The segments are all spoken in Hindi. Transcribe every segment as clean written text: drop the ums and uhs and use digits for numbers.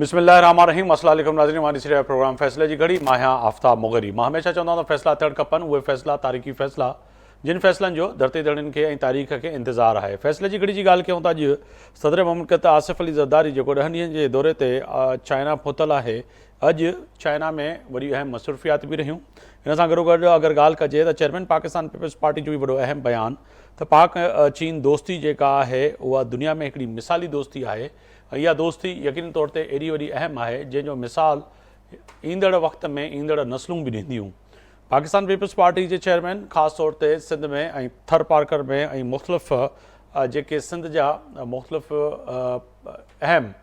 बिस्मिल्लाहिर्रहमानिर्रहीम। अस्सलाम वालेकुम नाज़रीन, हमारी सीरियल प्रोग्राम फ़ैसले जी घड़ी। मां आहियां आफ़ताब मुग़री। मां हमेशह चवंदो आहियां त फ़ैसला थियणु खपनि, उहे फ़ैसला तारीख़ी फ़ैसला जिन फ़ैसलनि जो धरती धड़ियुनि खे ऐं तारीख़ खे इंतज़ारु आहे। फ़ैसले जी घड़ी जी ॻाल्हि कयूं था। अॼु सदर मुमलिकत आसिफ़ अली ज़रदारी जेको 10 ॾींहंनि जे दौरे ते चाइना पहुतल आहे, अॼु चाइना में वरी अहम मसरूफ़ियात बि रहियूं। हिन सां गॾोगॾु अगरि ॻाल्हि कजे त चेयरमैन पाकिस्तान पीपल्स पार्टी जो बि वॾो अहम बयानु त पाक चीन दोस्ती जेका आहे उहा दुनिया में हिकिड़ी मिसाली दोस्ती आहे। इहा दोस्ती यकीनी तौर ते एॾी वॾी अहम आहे जंहिंजो मिसाल ईंदड़ वक़्त में ईंदड़ नस्लूं बि ॾींदियूं। पाकिस्तान पीपल्स पार्टी जे चेयरमैन ख़ासि तौर ते सिंध में ऐं थर पार्कर में ऐं मुख़्तलिफ़ जेके सिंध जा मुख़्तलिफ़ अहम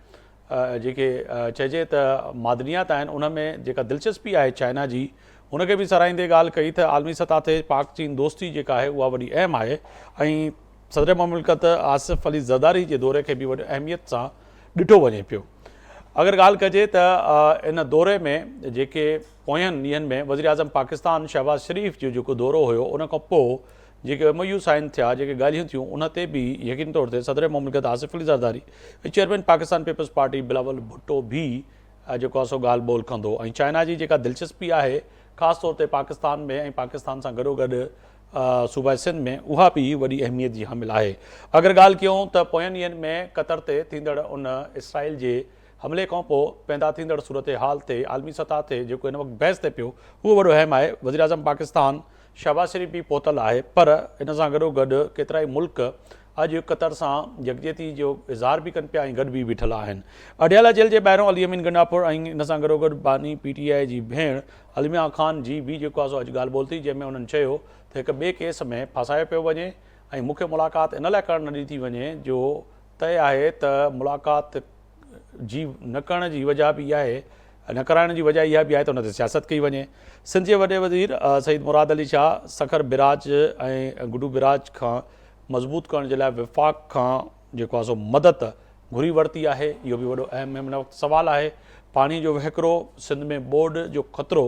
जेके चइजे त मादनियात आहिनि, उन में जेका दिलचस्पी आहे चाइना जी, उनखे बि सराहींदे ॻाल्हि कई त आलमी सतह ते पाक चीन दोस्ती जेका आहे उहा वॾी अहम आहे। ऐं सदर मुमलिकत आसिफ़ अली ज़रदारी जे दौरे खे बि वॾी अहमियत सां ॾिठो वञे पियो। अगरि ॻाल्हि कजे त इन दौरे में जेके पोयंनि ॾींहंनि में वज़ीर आज़म पाकिस्तान शहबाज़ शरीफ़ जो जेको दौरो हुयो, उन खां पोइ जेके MOU साइन थिया, जेके ॻाल्हियूं थियूं, उन ते बि यकीनी तौर ते सदर मुमलिकत आसिफ़ अली ज़रदारी ऐं chairman Pakistan peoples party Bilawal Bhutto बि जेको आहे सो ॻाल्हि ॿोल कंदो। ऐं चाइना जी जेका दिलचस्पी आहे ख़ासि तौर ते पाकिस्तान में ऐं पाकिस्तान सां गॾोगॾु सूबा सिंध में, उहा बि वॾी अहमियत जी हामिल आहे। अगरि ॻाल्हि कयूं त पोयंनि ॾींहंनि में क़तर ते थींदड़ उन इसराइल जे हमले खां पोइ पैदा थींदड़ सूरत हाल ते आलमी सतह ते जेको हिन वक़्तु बहस थिए पियो, उहो वॾो अहम आहे। वज़ीर आज़म पाकिस्तान शहबाज़ शरीफ़ बि पहुतल आहे, पर इन सां गॾोगॾु केतिरा ई मुल्क अॼु क़तर सां यकजहती जो इज़हार बि कनि पिया ऐं गॾु बि बीठल आहिनि। अडियाला जेल जे ॿाहिरों अली अमीन गंडापुर ऐं इन सां गॾोगॾु बानी PTI जी भेण अलमिया ख़ान जी बि जेको आहे सो अॼु ॻाल्हि ॿोल थी, जंहिंमें उन्हनि चयो त हिकु ॿिए केस में फासायो पियो वञे ऐं मूंखे मुलाक़ात इन लाइ करणु न ॾिनी वञे जो तय आहे त मुलाक़ात जी न करण जी वजह बि इहा आहे, न कराइण जी वजह इहा बि आहे त उन ते सियासत कई वञे। सिंध जे वॾे वज़ीर सईद मुराद अली शाह सखर बिराज ऐं गुडू बिराज खां मज़बूत करण जे लाइ विफ़ाक़ खां जेको आहे सो मदद घुरी वरिती आहे। इहो बि वॾो अहम हिन वक़्तु सुवालु आहे। पाणी जो वहिकिरो, सिंध में ॿोॾ जो ख़तरो,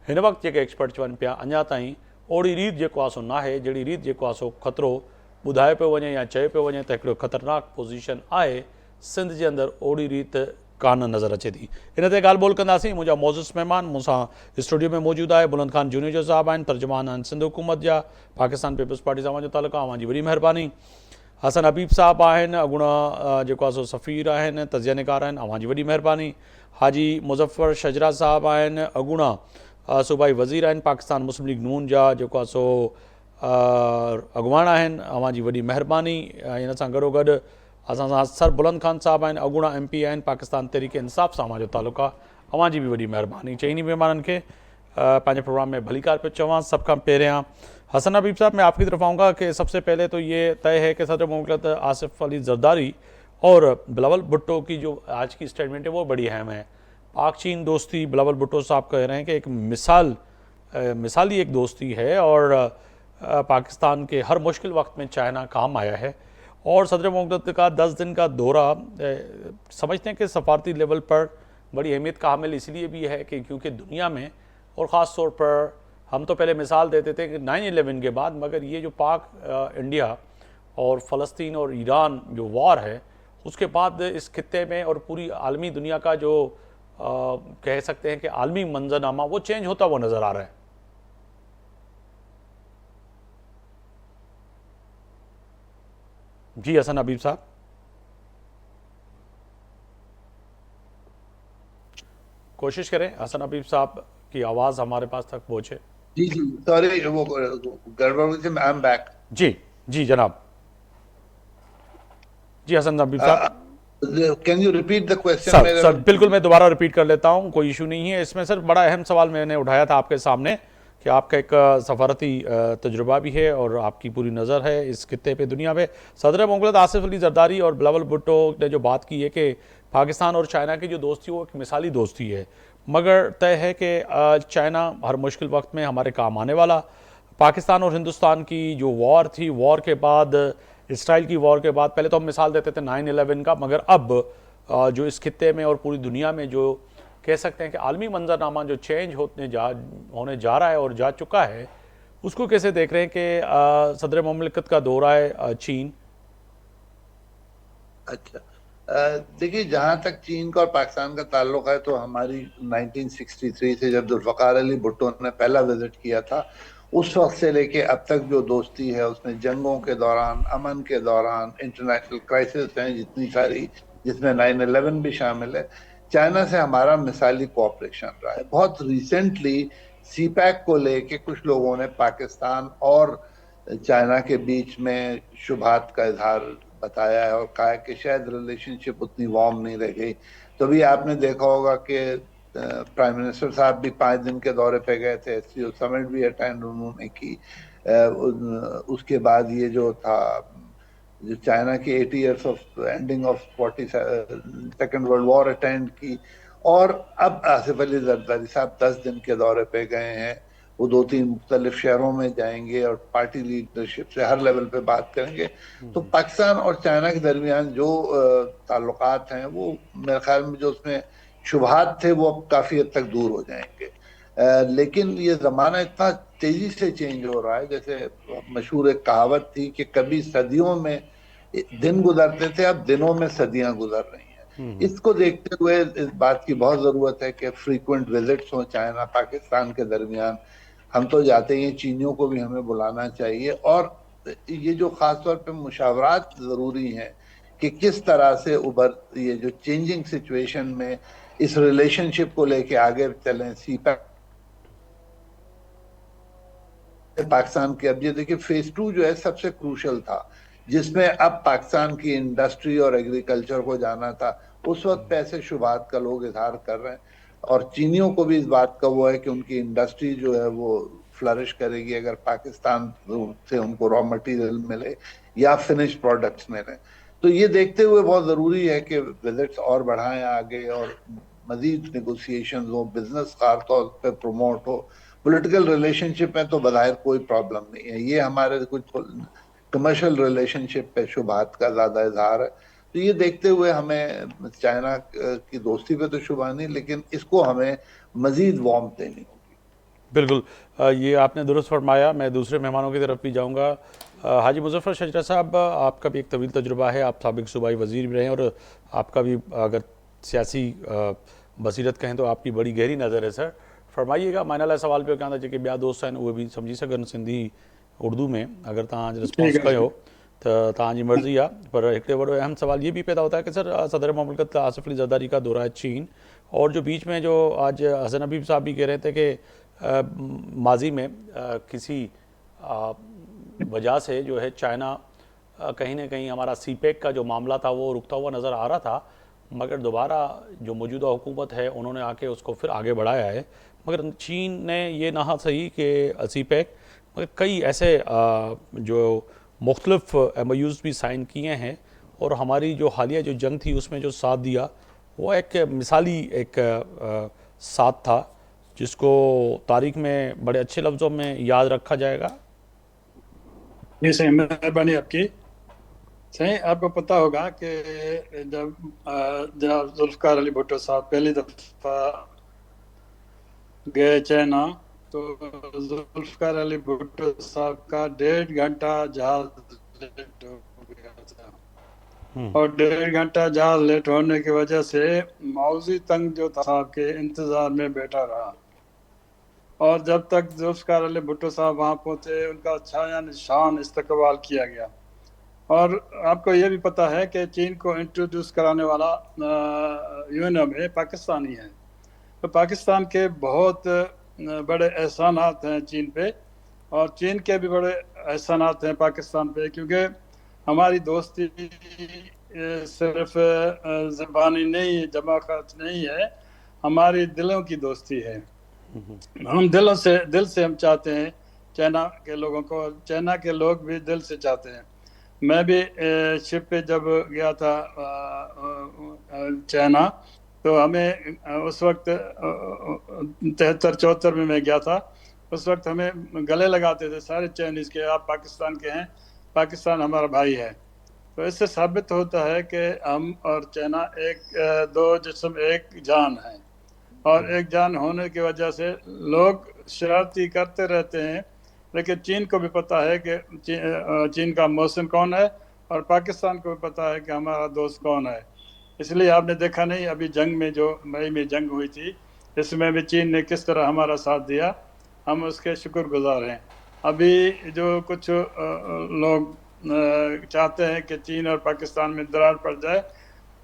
हिन वक़्तु जेके एक्सपर्ट चवनि पिया अञा ताईं ओड़ी रीत जेको आहे सो न आहे जहिड़ी रीत जेको आहे सो ख़तरो ॿुधायो पियो वञे या चयो पियो वञे त हिकिड़ो ख़तरनाक पोज़ीशन आहे सिंध जे अंदरि, ओड़ी रीत कान नज़र अचे थी। इन ते ॻाल्हि ॿोल कंदासीं। मुंहिंजा मौज़ूस महिमान मूंसां स्टूडियो में मौजूदु आहे। बुलंद ख़ान जूनियर जो साहब आहिनि, तर्जुमान आहिनि सिंध हुकूमत जा, पाकिस्तान पीपल्स पार्टी सां जो तालुक़ु आहे, जी वॾी महिरबानी। हसन हबीब साहब आहिनि, अॻूणा जेको आहे सो सफ़ीर आहिनि, तज़िया निगार आहिनि, जी वॾी महिरबानी। हाजी मुज़फ़र शजरा साहब आहिनि, अॻूणा सूबाई वज़ीर आहिनि, पाकिस्तान मुस्लिम लीग नून जा जेको आहे सो अॻुवान आहिनि, जी वॾी महिरबानी। इन सां गॾोगॾु असां सां सर बुलंद ख़ान साहब आहिनि, अॻूणा MP आहिनि, पाकिस्तान तहरीक इंसाफ़ सां जो तालुक़ु आहे, जी बि वॾी महिरबानी। चइनी महिमाननि खे पंहिंजे प्रोग्राम में भलीकार पियो चवां। सब खां पहिरियां हसन हबीब साहब, मैं आपकी तरफ आऊँगा कि सबसे पहले तो ये तय है कि सदर मुमलिकत आसिफ़ अली ज़रदारी और बिलावल भुट्टो की जो आज की स्टेटमेंट है वो बड़ी अहम है। पाक चीन दोस्ती, बिलावल भुट्टो साहब कह रहे हैं कि एक मिसाली एक दोस्ती है और पाकिस्तान के हर मुश्किल वक्त में चाइना काम आया है। और सदर मुमलिकत का 10 दिन का दौरा समझते हैं कि सफारती लेवल पर बड़ी अहमियत का हामिल इसलिए भी है कि क्योंकि दुनिया में और ख़ास तौर पर हम तो पहले मिसाल देते थे कि 9/11 के बाद, मगर ये जो पाक इंडिया और फ़लस्तीन और ईरान जो वॉर है, उसके बाद इस खित्ते में और पूरी आलमी दुनिया का जो कह सकते हैं कि आलमी मंजरनामा वो चेंज होता हुआ नज़र आ रहा है। जी हसन हबीब साहब, कोशिश करें हसन हबीब साहब की आवाज़ हमारे पास तक पहुँचे। जी जी, सॉरी, वो गड़बड़ हुई थी। I am back. जी जी जनाब, जी हसन हबीब साहब, can you repeat the question? Sir बिल्कुल, मैं दोबारा रिपीट कर लेता हूँ, कोई इशू नहीं है इसमें। सर बड़ा अहम सवाल मैंने उठाया था आपके सामने कि आपका एक सफारती तजुर्बा भी है और आपकी पूरी नज़र है इस खित्ते पे, दुनिया में। सदर मुमलिकत आसिफ़ अली ज़रदारी और बिलावल भुट्टो ने जो बात की है कि पाकिस्तान और चाइना की जो दोस्ती वो एक मिसाली दोस्ती है, मगर तय है कि चाइना हर मुश्किल वक्त में हमारे काम आने वाला। पाकिस्तान और हिंदुस्तान की जो वॉर थी, वॉर के बाद, इसराइल की वॉर के बाद, पहले तो हम मिसाल देते थे 9/11 का, मगर अब जो इस खित्ते में और पूरी दुनिया में जो कह सकते हैं कि आलमी मंजरनामा जो चेंज होने जा रहा है और जा चुका है, उसको कैसे देख रहे हैं कि सदर मुमलिकत का दौरा है चीन? अच्छा, देखिए, जहां तक चीन का और पाकिस्तान का ताल्लुक है, तो हमारी 1963 से जब जुल्फकार अली भुट्टो ने पहला विजिट किया था, उस वक्त से लेके अब तक जो दोस्ती है, उसमें जंगों के दौरान, अमन के दौरान, इंटरनेशनल क्राइसिस हैं जितनी सारी, जिसमें 9/11 भी शामिल है, चाइना से हमारा मिसाली कोऑपरेशन रहा है। बहुत रिसेंटली सीपैक को लेके कुछ लोगों ने पाकिस्तान और चाइना के बीच में शुभात का इजहार बताया है और कहा है कि शायद रिलेशनशिप उतनी वार्म नहीं रह गई। तो भी आपने देखा होगा कि प्राइम मिनिस्टर साहब भी 5 दिन के दौरे पे गए थे, एससीओ समिट भी अटेंड उन्होंने की। उसके बाद ये जो था, जो चाइना की 80 years of ending of 42nd world war attend की। और अब आसिफ अली जरदारी साहब 10 दिन के दौरे पे गए हैं। वो 2-3 मुख्तलिफ शहरों में जाएंगे और पार्टी लीडरशिप से हर लेवल पे बात करेंगे। तो पाकिस्तान और चाइना के दरमियान जो ताल्लुकात हैं, वो मेरे ख्याल में जो उसमें शुबहात थे, वो अब काफी हद तक दूर हो जाएंगे। लेकिन ये जमाना इतना तेजी से चेंज हो रहा है, जैसे मशहूर एक कहावत थी कि कभी सदियों में दिन गुजरते थे, अब दिनों में सदियां गुजर रही हैं। इसको देखते हुए इस बात की बहुत जरूरत है कि फ्रीक्वेंट विजिट्स हो चाइना पाकिस्तान के दरमियान। हम तो जाते ही हैं, चीनियों को भी हमें बुलाना चाहिए। और ये जो खास तौर पे मुशावरात जरूरी हैं कि किस तरह से उभर, ये जो चेंजिंग सिचुएशन में इस रिलेशनशिप को लेके आगे चलें। सीपैक पाकिस्तान के, अब ये देखिए, फेज 2 जो है सबसे क्रूशल था, जिसमें अब पाकिस्तान की इंडस्ट्री और एग्रीकल्चर को जाना था। उस वक्त पैसे शुभात का लोग इजहार कर रहे हैं, और चीनियों को भी इस बात का वो है कि उनकी इंडस्ट्री जो है वो फ्लरिश करेगी अगर पाकिस्तान से उनको रॉ मटेरियल मिले या फिनिश प्रोडक्ट्स मिले। तो ये देखते हुए बहुत जरूरी है कि विजिट्स और बढ़ाएं आगे, और मजीद निगोसिएशन हो, बिजनेस खास तौर पर प्रमोट हो। पॉलिटिकल रिलेशनशिप में तो बज़ाहिर कोई प्रॉब्लम नहीं है, ये हमारे कुछ कमर्शियल रिलेशनशिप पे शुभात का ज्यादा इजहार है। तो ये देखते हुए हमें चाइना की दोस्ती पे तो शुबा नहीं, लेकिन इसको हमें मजीद वार्म देनी होगी। बिल्कुल। ये आपने दुरुस्त फरमाया। मैं दूसरे मेहमानों की तरफ भी जाऊंगा। हाजी मुजफ्फर शजरा साहब, आपका भी एक तवील तजुर्बा है, आप साबिक सूबाई वज़ीर भी रहे हैं, और आपका भी अगर सियासी बसीरत कहें तो आपकी बड़ी गहरी नज़र है। सर फरमाइएगा, माइना लाइ सवाल पे कहना जेके ॿिया दोस्त आहिनि उहे बि सम्झी सघनि सिंधी उर्दू में, अगर तव्हां रिस्पॉन्स ठीक है। कयो त तव्हांजी मर्ज़ी आहे। पर हिकिड़े वॾो अहम सवाल ये भी पैदा होता है कि सर सदर ममलकत आसिफ अली जरदारी का दौरा है चीन, और जो बीच में जो आज हसन हबीब साहब भी कह रहे थे कि माजी में किसी वजह से जो है चाइना कहीं ना कहीं हमारा सीपेक का जो मामला था वो रुकता हुआ नज़र आ रहा था, मगर दोबारा जो मौजूदा हुकूमत है उन्होंने आके उसको फिर आगे बढ़ाया है। मगर चीन ने ये नहा सही कि सीपेक, मगर कई ऐसे जो मुख्तलिफ MOUs भी साइन किए हैं, और हमारी जो हालिया जो जंग थी उसमें जो साथ दिया वो एक मिसाली एक साथ था, जिसको तारीख में बड़े अच्छे लफ्ज़ों में याद रखा जाएगा। जी सही, मेहरबानी आपकी। सही, आपको पता होगा कि जब जुल्फकार अली भुट्टो साहब पहली दफा गए चाइना, तो जुल्फकार अली भुट्टो साहब का 1.5 घंटा जहाज लेट हो गया था, और 1.5 घंटा जहाज लेट होने की वजह से मौजी तंग जो था साहब के इंतजार में बैठा रहा। और जब तक जुल्फकार अली भुट्टो साहब वहाँ पहुंचे, उनका छाया निशान इस्तकबाल किया गया। और आपको ये भी पता है कि चीन को इंट्रोड्यूस कराने वाला यूएनओ में पाकिस्तानी है। तो पाकिस्तान के बहुत बड़े एहसानात हैं चीन पे, और चीन के भी बड़े एहसानात हैं पाकिस्तान पे, क्योंकि हमारी दोस्ती सिर्फ ज़बानी नहीं, जमाखत नहीं है, हमारी दिलों की दोस्ती है। हम दिल से हम चाहते हैं चाइना के लोगों को, चाइना के लोग भी दिल से चाहते हैं। मैं भी शिप पे जब गया था चाइना, तो हमें उस वक्त 73-74 में मैं गया था। उस वक्त हमें गले लगाते थे सारे चाइनीज के, आप पाकिस्तान के हैं, पाकिस्तान हमारा भाई है। तो इससे साबित होता है कि हम और चाइना दो जिस्म एक जान है, और एक जान होने की वजह से लोग शरारती करते रहते हैं, लेकिन चीन को भी पता है कि चीन का मौसम कौन है, और पाकिस्तान को भी पता है कि हमारा दोस्त कौन है। इसलिए आपने देखा नहीं, अभी जंग में जो मई में जंग हुई थी, इसमें भी चीन ने किस तरह हमारा साथ दिया, हम उसके शुक्रगुजार हैं। अभी जो कुछ लोग चाहते हैं कि चीन और पाकिस्तान में दरार पड़ जाए,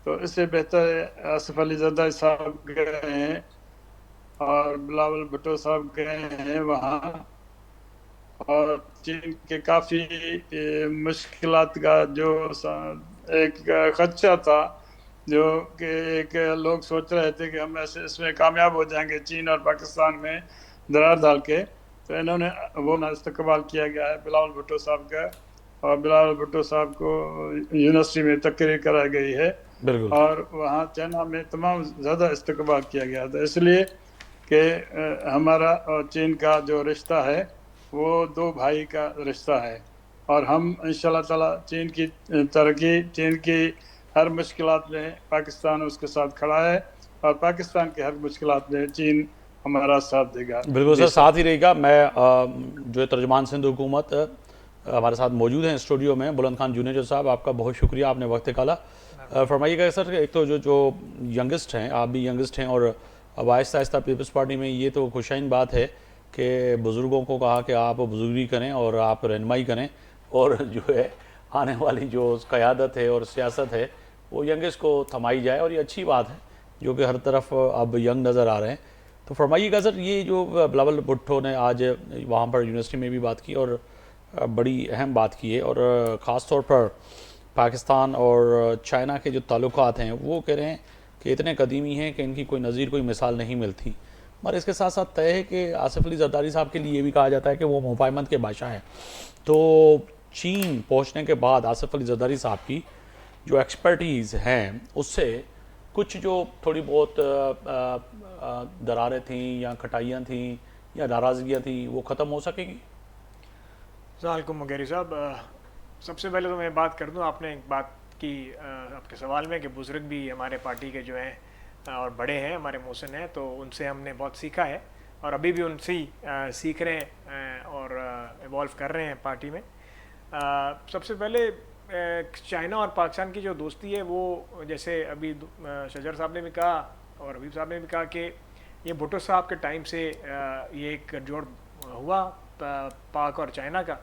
तो इससे बेहतर आसिफ अली जरदारी साहब गए हैं और बिलावल भुट्टो साहब गए हैं वहाँ, और चीन के काफ़ी मुश्किलात का जो एक खदशा था, जो कि एक लोग सोच रहे थे कि हम ऐसे इसमें कामयाब हो जाएंगे चीन और पाकिस्तान में दरार डाल के, तो इन्होंने वो ना इस्तकबाल किया गया है बिलावल भुट्टो साहब का, और बिलावल भुट्टो साहब को यूनिवर्सिटी में तकरीर कराई गई है, बिल्कुल। और वहाँ चाइना में तमाम ज़्यादा इस्तकबाल किया गया था, इसलिए कि हमारा और चीन का जो रिश्ता है वो दो भाई का रिश्ता है, और हम इंशाल्लाह ताला चीन की तरक्की, चीन की हर मुश्किलात में पाकिस्तान उसके साथ खड़ा है, और पाकिस्तान के हर मुश्किलात में चीन हमारा साथ देगा। बिल्कुल सर, साथ ही रहेगा। मैं जो है तर्जुमान सिंध हुकूमत हमारे साथ मौजूद हैं स्टूडियो में, बुलंद खान जूनियर साहब, आपका बहुत शुक्रिया, आपने वक्त निकाला। फरमाइएगा सर, एक तो जो यंगेस्ट हैं, आप भी यंगेस्ट हैं, और अब आहिस्ता आहिस्ता पीपल्स पार्टी में ये तो खुशाइन बात है कि बुज़ुर्गों को कहा कि आप बुजुर्गी करें और आप रहनुमाई करें, और जो है आने वाली जो क़यादत है और सियासत है वो यंगेस्ट को थमाई जाए, और ये अच्छी बात है जो कि हर तरफ अब यंग नज़र आ रहे हैं। तो फरमाइएगा सर, ये जो बिलावल भुट्टो ने आज वहाँ पर यूनिवर्सिटी में भी बात की और बड़ी अहम बात की है, और ख़ास तौर पर पाकिस्तान और चाइना के जो ताल्लुकात हैं वो कह रहे हैं कि इतने कदीमी हैं कि इनकी कोई नज़ीर, कोई मिसाल नहीं मिलती। मगर इसके साथ साथ तय है कि आसिफ अली जरदारी साहब के लिए भी कहा जाता है कि वो मुफाहमत के बादशाह हैं। तो चीन पहुँचने के बाद आसिफ अली जरदारी साहब की जो एक्सपर्टीज़ हैं उससे कुछ जो थोड़ी बहुत दरारें थीं या खटाइयाँ थीं या नाराज़गियाँ थीं वो ख़त्म हो सकेंगी। अस्सलामुअलैकुम मुगेरी साहब, सबसे पहले तो मैं बात कर दूं, आपने एक बात की आपके सवाल में कि बुज़ुर्ग भी हमारे पार्टी के जो हैं और बड़े हैं, हमारे मोहसिन हैं, तो उनसे हमने बहुत सीखा है और अभी भी उनसे ही सीख रहे हैं और इवॉल्व कर रहे हैं पार्टी में। सबसे पहले चाइना और पाकिस्तान की जो दोस्ती है वो, जैसे अभी शजर साहब ने भी कहा और हबीब साहब ने भी कहा कि ये भुट्टो साहब के टाइम से ये एक गठजोड़ हुआ पाक और चाइना का,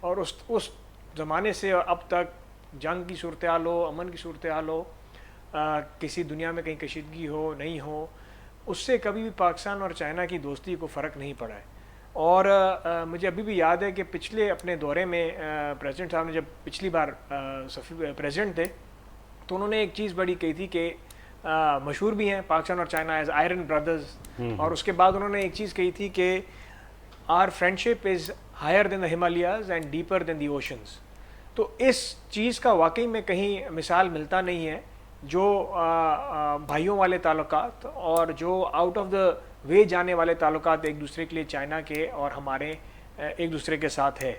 और उस ज़माने से और अब तक जंग की सूरत हाल हो, अमन की सूरत हाल हो, किसी दुनिया में कहीं कशीदगी हो नहीं हो, उससे कभी भी पाकिस्तान और चाइना की दोस्ती को फ़र्क नहीं पड़ा है। और मुझे अभी भी याद है कि पिछले अपने दौरे में प्रेसिडेंट साहब ने जब पिछली बार प्रेसिडेंट थे तो उन्होंने एक चीज़ बड़ी कही थी कि मशहूर भी हैं पाकिस्तान और चाइना एज आयरन ब्रदर्स, और उसके बाद उन्होंने एक चीज़ कही थी कि our friendship is higher than the Himalayas and deeper than the oceans. तो इस चीज़ का वाकई में कहीं मिसाल मिलता नहीं है, जो भाइयों वाले ताल्लुकात और जो आउट ऑफ द वे जाने वाले ताल्लुकात एक दूसरे के लिए चाइना के और हमारे एक दूसरे के साथ है।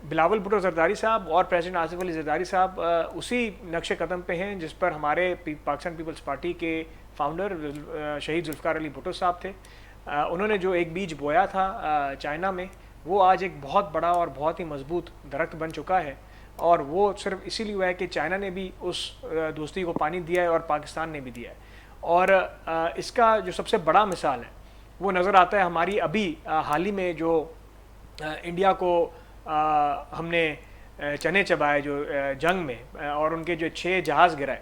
बिलावल भुट्टो जरदारी साहब और प्रेसिडेंट आसिफ अली जरदारी साहब उसी नक्शे कदम पे हैं जिस पर हमारे पाकिस्तान पीपल्स पार्टी के फाउंडर शहीद जुल्फ़िकार अली भुट्टो साहब थे। उन्होंने जो एक बीज बोया था चाइना में, वो आज एक बहुत बड़ा और बहुत ही मजबूत दरख्त बन चुका है, और वो सिर्फ इसीलिए हुआ है कि चाइना ने भी उस दोस्ती को पानी दिया है और पाकिस्तान ने भी दिया है। और इसका जो सबसे बड़ा मिसाल है वो नज़र आता है हमारी अभी हाल ही में जो इंडिया को हमने चने चबाए जो जंग में, और उनके जो 6 जहाज़ गिराए,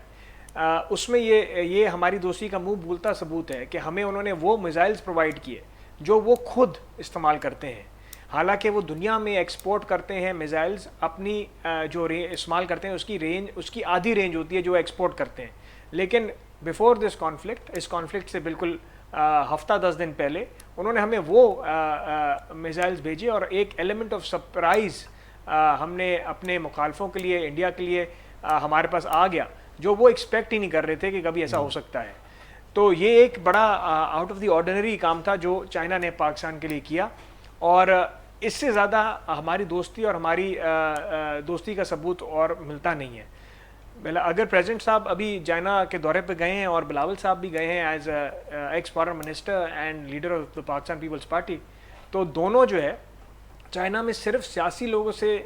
उसमें ये हमारी दोस्ती का मुंह बोलता सबूत है कि हमें उन्होंने वो मिसाइल्स प्रोवाइड किए जो वो खुद इस्तेमाल करते हैं। हालांकि वो दुनिया में एक्सपोर्ट करते हैं मिसाइल्स, अपनी जो इस्तेमाल करते हैं उसकी रेंज, उसकी आधी रेंज होती है जो एक्सपोर्ट करते हैं। लेकिन बिफोर दिस कॉन्फ्लिक्ट, इस कॉन्फ्लिक्ट से बिल्कुल हफ्ता 10 दिन पहले उन्होंने हमें वो मिसाइल्स भेजे, और एक एलिमेंट ऑफ सरप्राइज़ हमने अपने मुखालफों के लिए, इंडिया के लिए हमारे पास आ गया, जो वो एक्सपेक्ट ही नहीं कर रहे थे कि कभी ऐसा हो सकता है। तो ये एक बड़ा आउट ऑफ द ऑर्डिनरी काम था जो चाइना ने पाकिस्तान के लिए किया, और इससे ज़्यादा हमारी दोस्ती और हमारी दोस्ती का सबूत और मिलता नहीं है। अगर प्रेसिडेंट साहब अभी चाइना के दौरे पे गए हैं और बिलावल साहब भी गए हैं as ex foreign minister and leader of the Pakistan peoples Party, तो दोनों जो है चाइना में सिर्फ सियासी लोगों से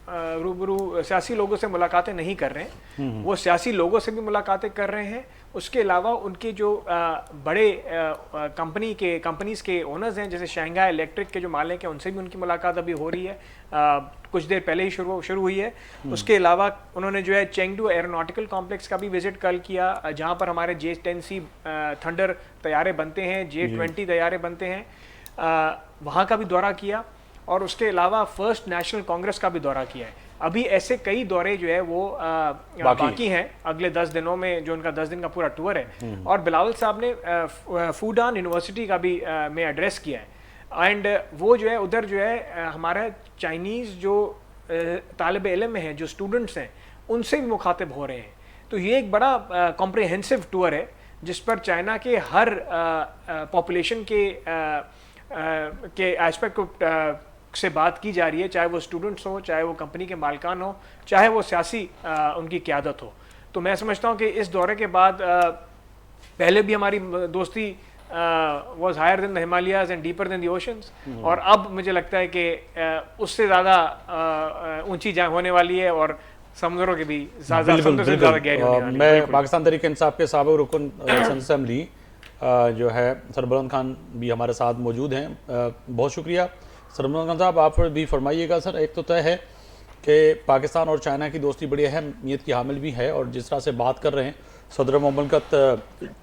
रूबरू सियासी लोगों से मुलाकातें नहीं कर रहे हैं, वो सियासी लोगों से भी मुलाकातें कर रहे हैं। उसके अलावा उनके जो बड़े कंपनीज के ओनर्स हैं, जैसे शंघाई इलेक्ट्रिक के जो मालिक हैं, उनसे भी उनकी मुलाकात अभी हो रही है, कुछ देर पहले ही शुरू हुई है। उसके अलावा उन्होंने जो है चेंगडू एरोनॉटिकल कॉम्प्लेक्स का भी विजिट कल किया, जहां पर हमारे J-10C थंडर तैयारे बनते हैं, J-20 तैयारे बनते हैं, वहाँ का भी दौरा किया। और उसके अलावा फर्स्ट नेशनल कांग्रेस का भी दौरा किया है। अभी ऐसे कई दौरे जो है वो बाकी हैं अगले 10 दिनों में, जो उनका 10 दिन का पूरा टूर है। और बिलावल साहब ने फूडान यूनिवर्सिटी का भी में एड्रेस किया है। एंड वो जो है उधर जो है हमारा चाइनीज़ जो तालिब इल्म हैं, जो स्टूडेंट्स हैं, उनसे भी मुखातिब हो रहे हैं। तो ये एक बड़ा कॉम्प्रिहेंसिव टूर है जिस पर चाइना के हर पॉपुलेशन के एस्पेक्ट को से बात की जा रही है, चाहे वो स्टूडेंट्स हो, चाहे वो कंपनी के मालिकान हो, चाहे वो सियासी उनकी क़यादत हो। तो मैं समझता हूँ कि इस दौरे के बाद पहले भी हमारी दोस्ती was higher than the Himalayas and deeper than the oceans, और अब मुझे लगता है कि उससे ज़्यादा ऊंची जंग होने वाली है और समुद्रों के भी ज़्यादा गहरी होने वाली है। मैं पाकिस्तान तहरीक इंसाफ के साबिक़ रुकन असेंबली जो है सरबलंद खान भी हमारे साथ मौजूद हैं। बहुत शुक्रिया सरबलंद खान साहब, आप भी फरमाइएगा। सर, एक तो तय है कि पाकिस्तान और चाइना की दोस्ती बड़ी अहमियत की हामिल भी है, और जिस तरह से बात कर रहे हैं सदर ममलकत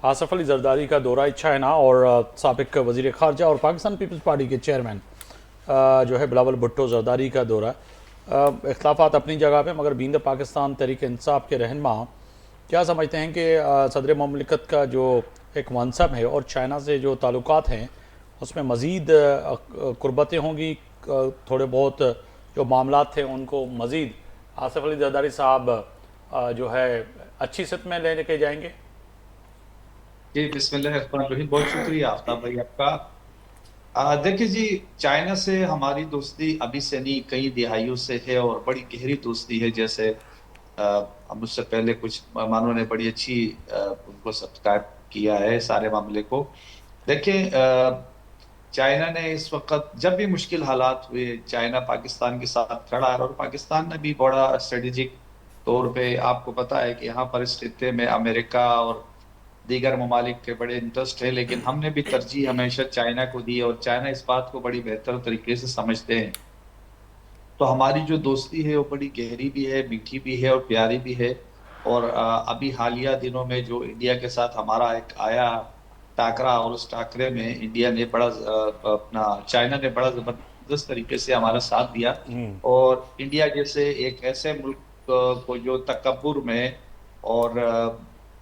आसफ अली जरदारी का दौरा चाइना और साबिक़ वज़ीर ख़ारजा और पाकिस्तान पीपल्स पार्टी के चेयरमैन जो है बिलावल भुट्टो जरदारी का दौरा, इख्तलाफात अपनी जगह पे, मगर बींद पाकिस्तान तहरीक इंसाफ के रहनुमा क्या समझते हैं कि सदर ममलकत का जो एक मनसब है और चाइना से जो ताल्लुकात हैं उसमें मज़ीद कुर्बतें होंगी, थोड़े बहुत जो मामलात थे उनको मज़ीद आसफ अली जरदारी साहब जो है अच्छी स्थिति में लेके जाएंगे? जी बिस्मिल्लाहिर्रहमानिर्रहीम, बहुत शुक्रिया आफ्ताब भाई आपका। देखिए जी, चाइना से हमारी दोस्ती अभी से नहीं, कई दिहाइयों से है और बड़ी गहरी दोस्ती है। जैसे मुझसे पहले कुछ मेहमानों ने बड़ी अच्छी उनको सब्सक्राइब किया है सारे मामले को। देखिए, चाइना ने इस वक्त जब भी मुश्किल हालात हुए, चाइना पाकिस्तान के साथ खड़ा है, और पाकिस्तान ने भी बड़ा स्ट्रेटेजिक तौर पे, आपको पता है कि यहाँ पर इस खित्ते में अमेरिका और दीगर ममालिक के बड़े इंटरेस्ट है, लेकिन हमने भी तरजीह हमेशा चाइना को दी, और चाइना इस बात को बड़ी बेहतर तरीके से समझते हैं। तो हमारी जो दोस्ती है वो बड़ी गहरी भी है, मीठी भी है और प्यारी भी है। और अभी हालिया दिनों में जो इंडिया के साथ हमारा एक आया टाकरा, और उस टाकरे में इंडिया ने बड़ा चाइना ने बड़ा जबरदस्त तरीके से हमारा साथ दिया। और इंडिया जैसे एक ऐसे मुल्क को जो तकब्बुर में और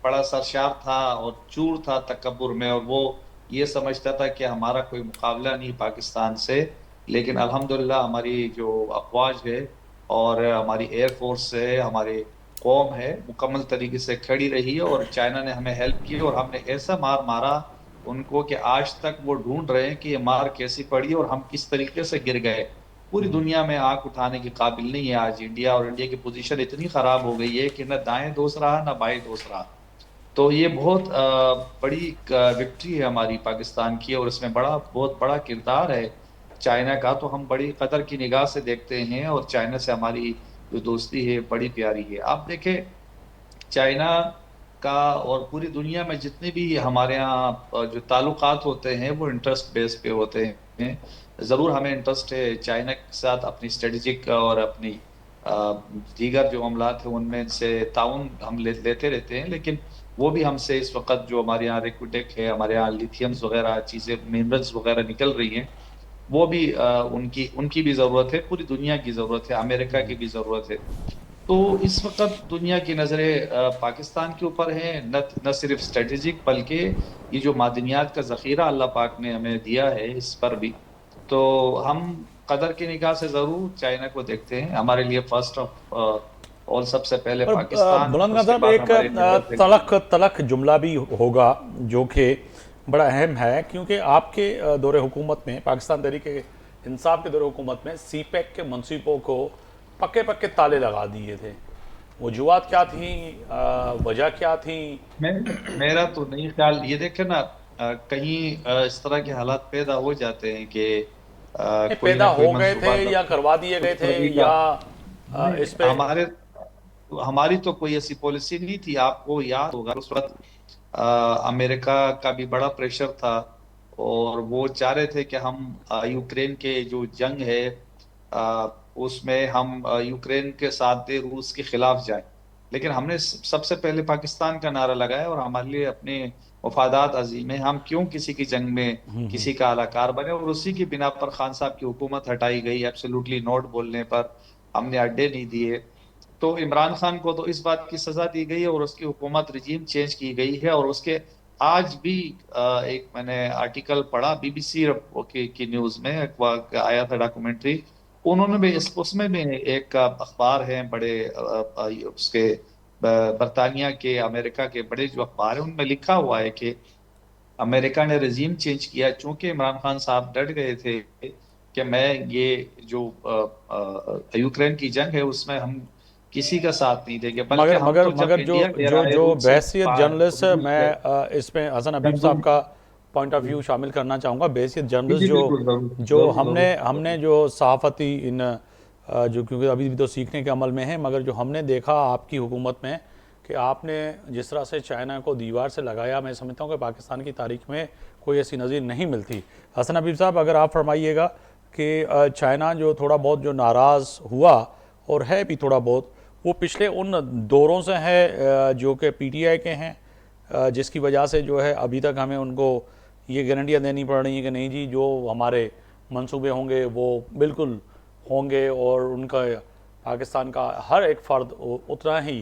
बड़ा सरशार था और चूर था तकब्बुर में, और वो ये समझता था कि हमारा कोई मुकाबला नहीं पाकिस्तान से, लेकिन अल्हम्दुलिल्लाह हमारी जो अफवाज है और हमारी एयरफोर्स है, हमारी कौम है, मुकम्मल तरीके से खड़ी रही है। और चाइना ने हमें हेल्प की, और हमने ऐसा मार मारा उनको कि आज तक वो ढूंढ रहे हैं कि ये मार कैसी पड़ी और हम किस तरीके से गिर गए। पूरी दुनिया में आंख उठाने के काबिल नहीं है आज इंडिया, और इंडिया की पोजीशन इतनी खराब हो गई है कि न दाएं दोस्त रहा न बाएं दोस्त रहा। तो ये बहुत बड़ी विक्ट्री है हमारी पाकिस्तान की, और इसमें बहुत बड़ा किरदार है चाइना का। तो हम बड़ी कदर की निगाह से देखते हैं, और चाइना से हमारी जो दोस्ती है बड़ी प्यारी है। आप देखें, चाइना का और पूरी दुनिया में जितने भी हमारे यहाँ जो ताल्लुकात होते हैं वो इंटरेस्ट बेस पे होते हैं। ज़रूर हमें इंटरेस्ट है चाइना के साथ अपनी स्ट्रेटेजिक और अपनी दीगर जो मामलात हैं उनमें से ताउन हम लेते रहते हैं, लेकिन वो भी हमसे इस वक्त जो हमारे यहाँ रेकुटेक है, हमारे यहाँ लिथियम्स वगैरह चीज़ें, मिनरल्स वगैरह निकल रही हैं, वो भी उनकी भी ज़रूरत है, पूरी दुनिया की ज़रूरत है, अमेरिका की भी ज़रूरत है। तो इस वक्त दुनिया की नज़रें पाकिस्तान के ऊपर है, न सिर्फ स्ट्रेटेजिक बल्कि ये जो मादनियात का ज़ख़ीरा अल्लाह पाक ने हमें दिया है इस पर भी। तो हम कदर की निगाह से ज़रूर चाइना को देखते हैं। हमारे लिए फर्स्ट ऑफ ऑल सबसे पहले पाकिस्तान। बुलंद साहब, एक तलख जुमला भी होगा जो कि बड़ा अहम है, क्योंकि आपके दौरे हुकूमत में, पाकिस्तान तहरीक इंसाफ के दौरे हुकूमत में सीपैक के मनसूबों को पक्के ताले लगा दिए थे। वजूहात क्या थी, वजह क्या थी? मेरा तो नहीं ख्याल, ये देखे ना, कहीं इस तरह के हालात पैदा हो जाते हैं कि पैदा हो गए थे या करवा दिए गए थे, या इस पे हमारी तो कोई ऐसी पॉलिसी नहीं थी। आपको याद होगा उस वक्त अमेरिका का भी बड़ा प्रेशर था और वो चाह रहे थे कि हम यूक्रेन के जो जंग है उसमें हम यूक्रेन के साथ दे रूस के खिलाफ जाएं। लेकिन हमने सबसे पहले पाकिस्तान का नारा लगाया और हमारे लिए अपने मफादात अजीम है, हम क्यों किसी की जंग में किसी का अलाकार बने। और उसी की बिना पर खान साहब की हुकूमत हटाई गई, एब्सोल्युटली नोट बोलने पर हमने अड्डे नहीं दिए। तो इमरान खान को तो इस बात की सजा दी गई है और उसकी हुकूमत रिजीम चेंज की गई है। और उसके आज भी एक मैंने आर्टिकल पढ़ा बीबीसी की न्यूज में, एक आया था डॉक्यूमेंट्री, उन्होंने भी उसमें भी एक अखबार है बड़े उसके बरतानिया के, अमेरिका के बड़े जो अखबार है उनमें लिखा हुआ है कि अमेरिका ने रिजीम चेंज किया चूंकि इमरान खान साहब डट गए थे कि मैं ये जो यूक्रेन की जंग है उसमें हम किसी का साथ नहीं देंगे, बल्कि मगर हम मगर तो जब मगर जो इंडिया कह जो रहा है जो रूस से बहसीत जर्नलिस्ट है, रूस से मैं इसमें हसन हबीब साहब का पॉइंट ऑफ व्यू शामिल करना चाहूँगा। बहसीत जी जर्नलिस्ट जी जो बिल्कुल जरूर जो जरूर हमने जरूर हमने जो सहाफ़ती इन जो क्योंकि अभी भी तो सीखने के अमल में है, मगर जो हमने देखा आपकी हुकूमत में कि आपने जिस तरह से चाइना को दीवार से लगाया, मैं समझता हूँ कि पाकिस्तान की तारीख में कोई ऐसी नज़ीर नहीं मिलती। हसन हबीब साहब, अगर आप फरमाइएगा कि चाइना जो थोड़ा बहुत जो नाराज़ हुआ और है भी थोड़ा बहुत, वो पिछले उन दौरों से है जो कि पीटीआई के हैं, जिसकी वजह से जो है अभी तक हमें उनको ये गारंटियाँ देनी पड़ रही हैं कि नहीं जी जो हमारे मंसूबे होंगे वो बिल्कुल होंगे और उनका पाकिस्तान का हर एक फ़र्द उतना ही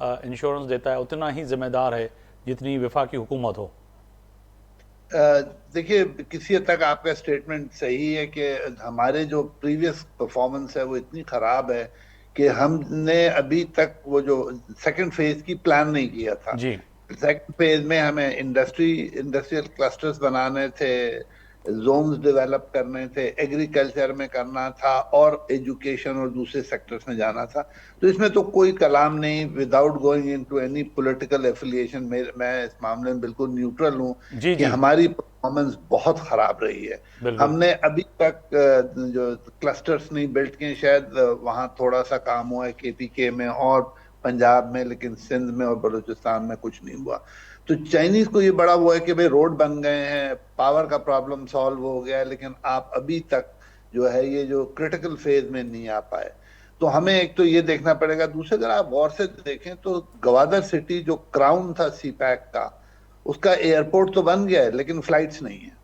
इंश्योरेंस देता है, उतना ही जिम्मेदार है जितनी वफाकी हुकूमत हो। देखिए, किसी हद तक आपका स्टेटमेंट सही है कि हमारे जो प्रीवियस परफॉर्मेंस है वो इतनी खराब है कि हमने अभी तक वो जो सेकंड फेज की प्लान नहीं किया था। जी सेकंड फेज में हमें इंडस्ट्रियल क्लस्टर्स बनाने थे, जोन्स डेवलप करने थे, एग्रीकल्चर में करना था और एजुकेशन और दूसरे सेक्टर्स में जाना था। तो इसमें तो कोई कलाम नहीं, without going into any political affiliation, मैं इस मामले में बिल्कुल न्यूट्रल हूँ जी कि जी हमारी परफॉर्मेंस बहुत खराब रही है। बिल्कुल। हमने अभी तक जो क्लस्टर्स नहीं बिल्ड किए, शायद वहाँ थोड़ा सा काम हुआ है केपीके में और पंजाब में, लेकिन सिंध में और बलूचिस्तान में कुछ नहीं हुआ। तो चाइनीज को ये बड़ा वो है कि भाई रोड बन गए हैं, पावर का प्रॉब्लम सॉल्व हो गया है, लेकिन आप अभी तक जो है ये जो क्रिटिकल फेज में नहीं आ पाए। तो हमें एक तो ये देखना पड़ेगा। दूसरे, अगर आप गौर से देखें तो गवादर सिटी जो क्राउन था सीपैक का, उसका एयरपोर्ट तो बन गया है लेकिन फ्लाइट्स नहीं है,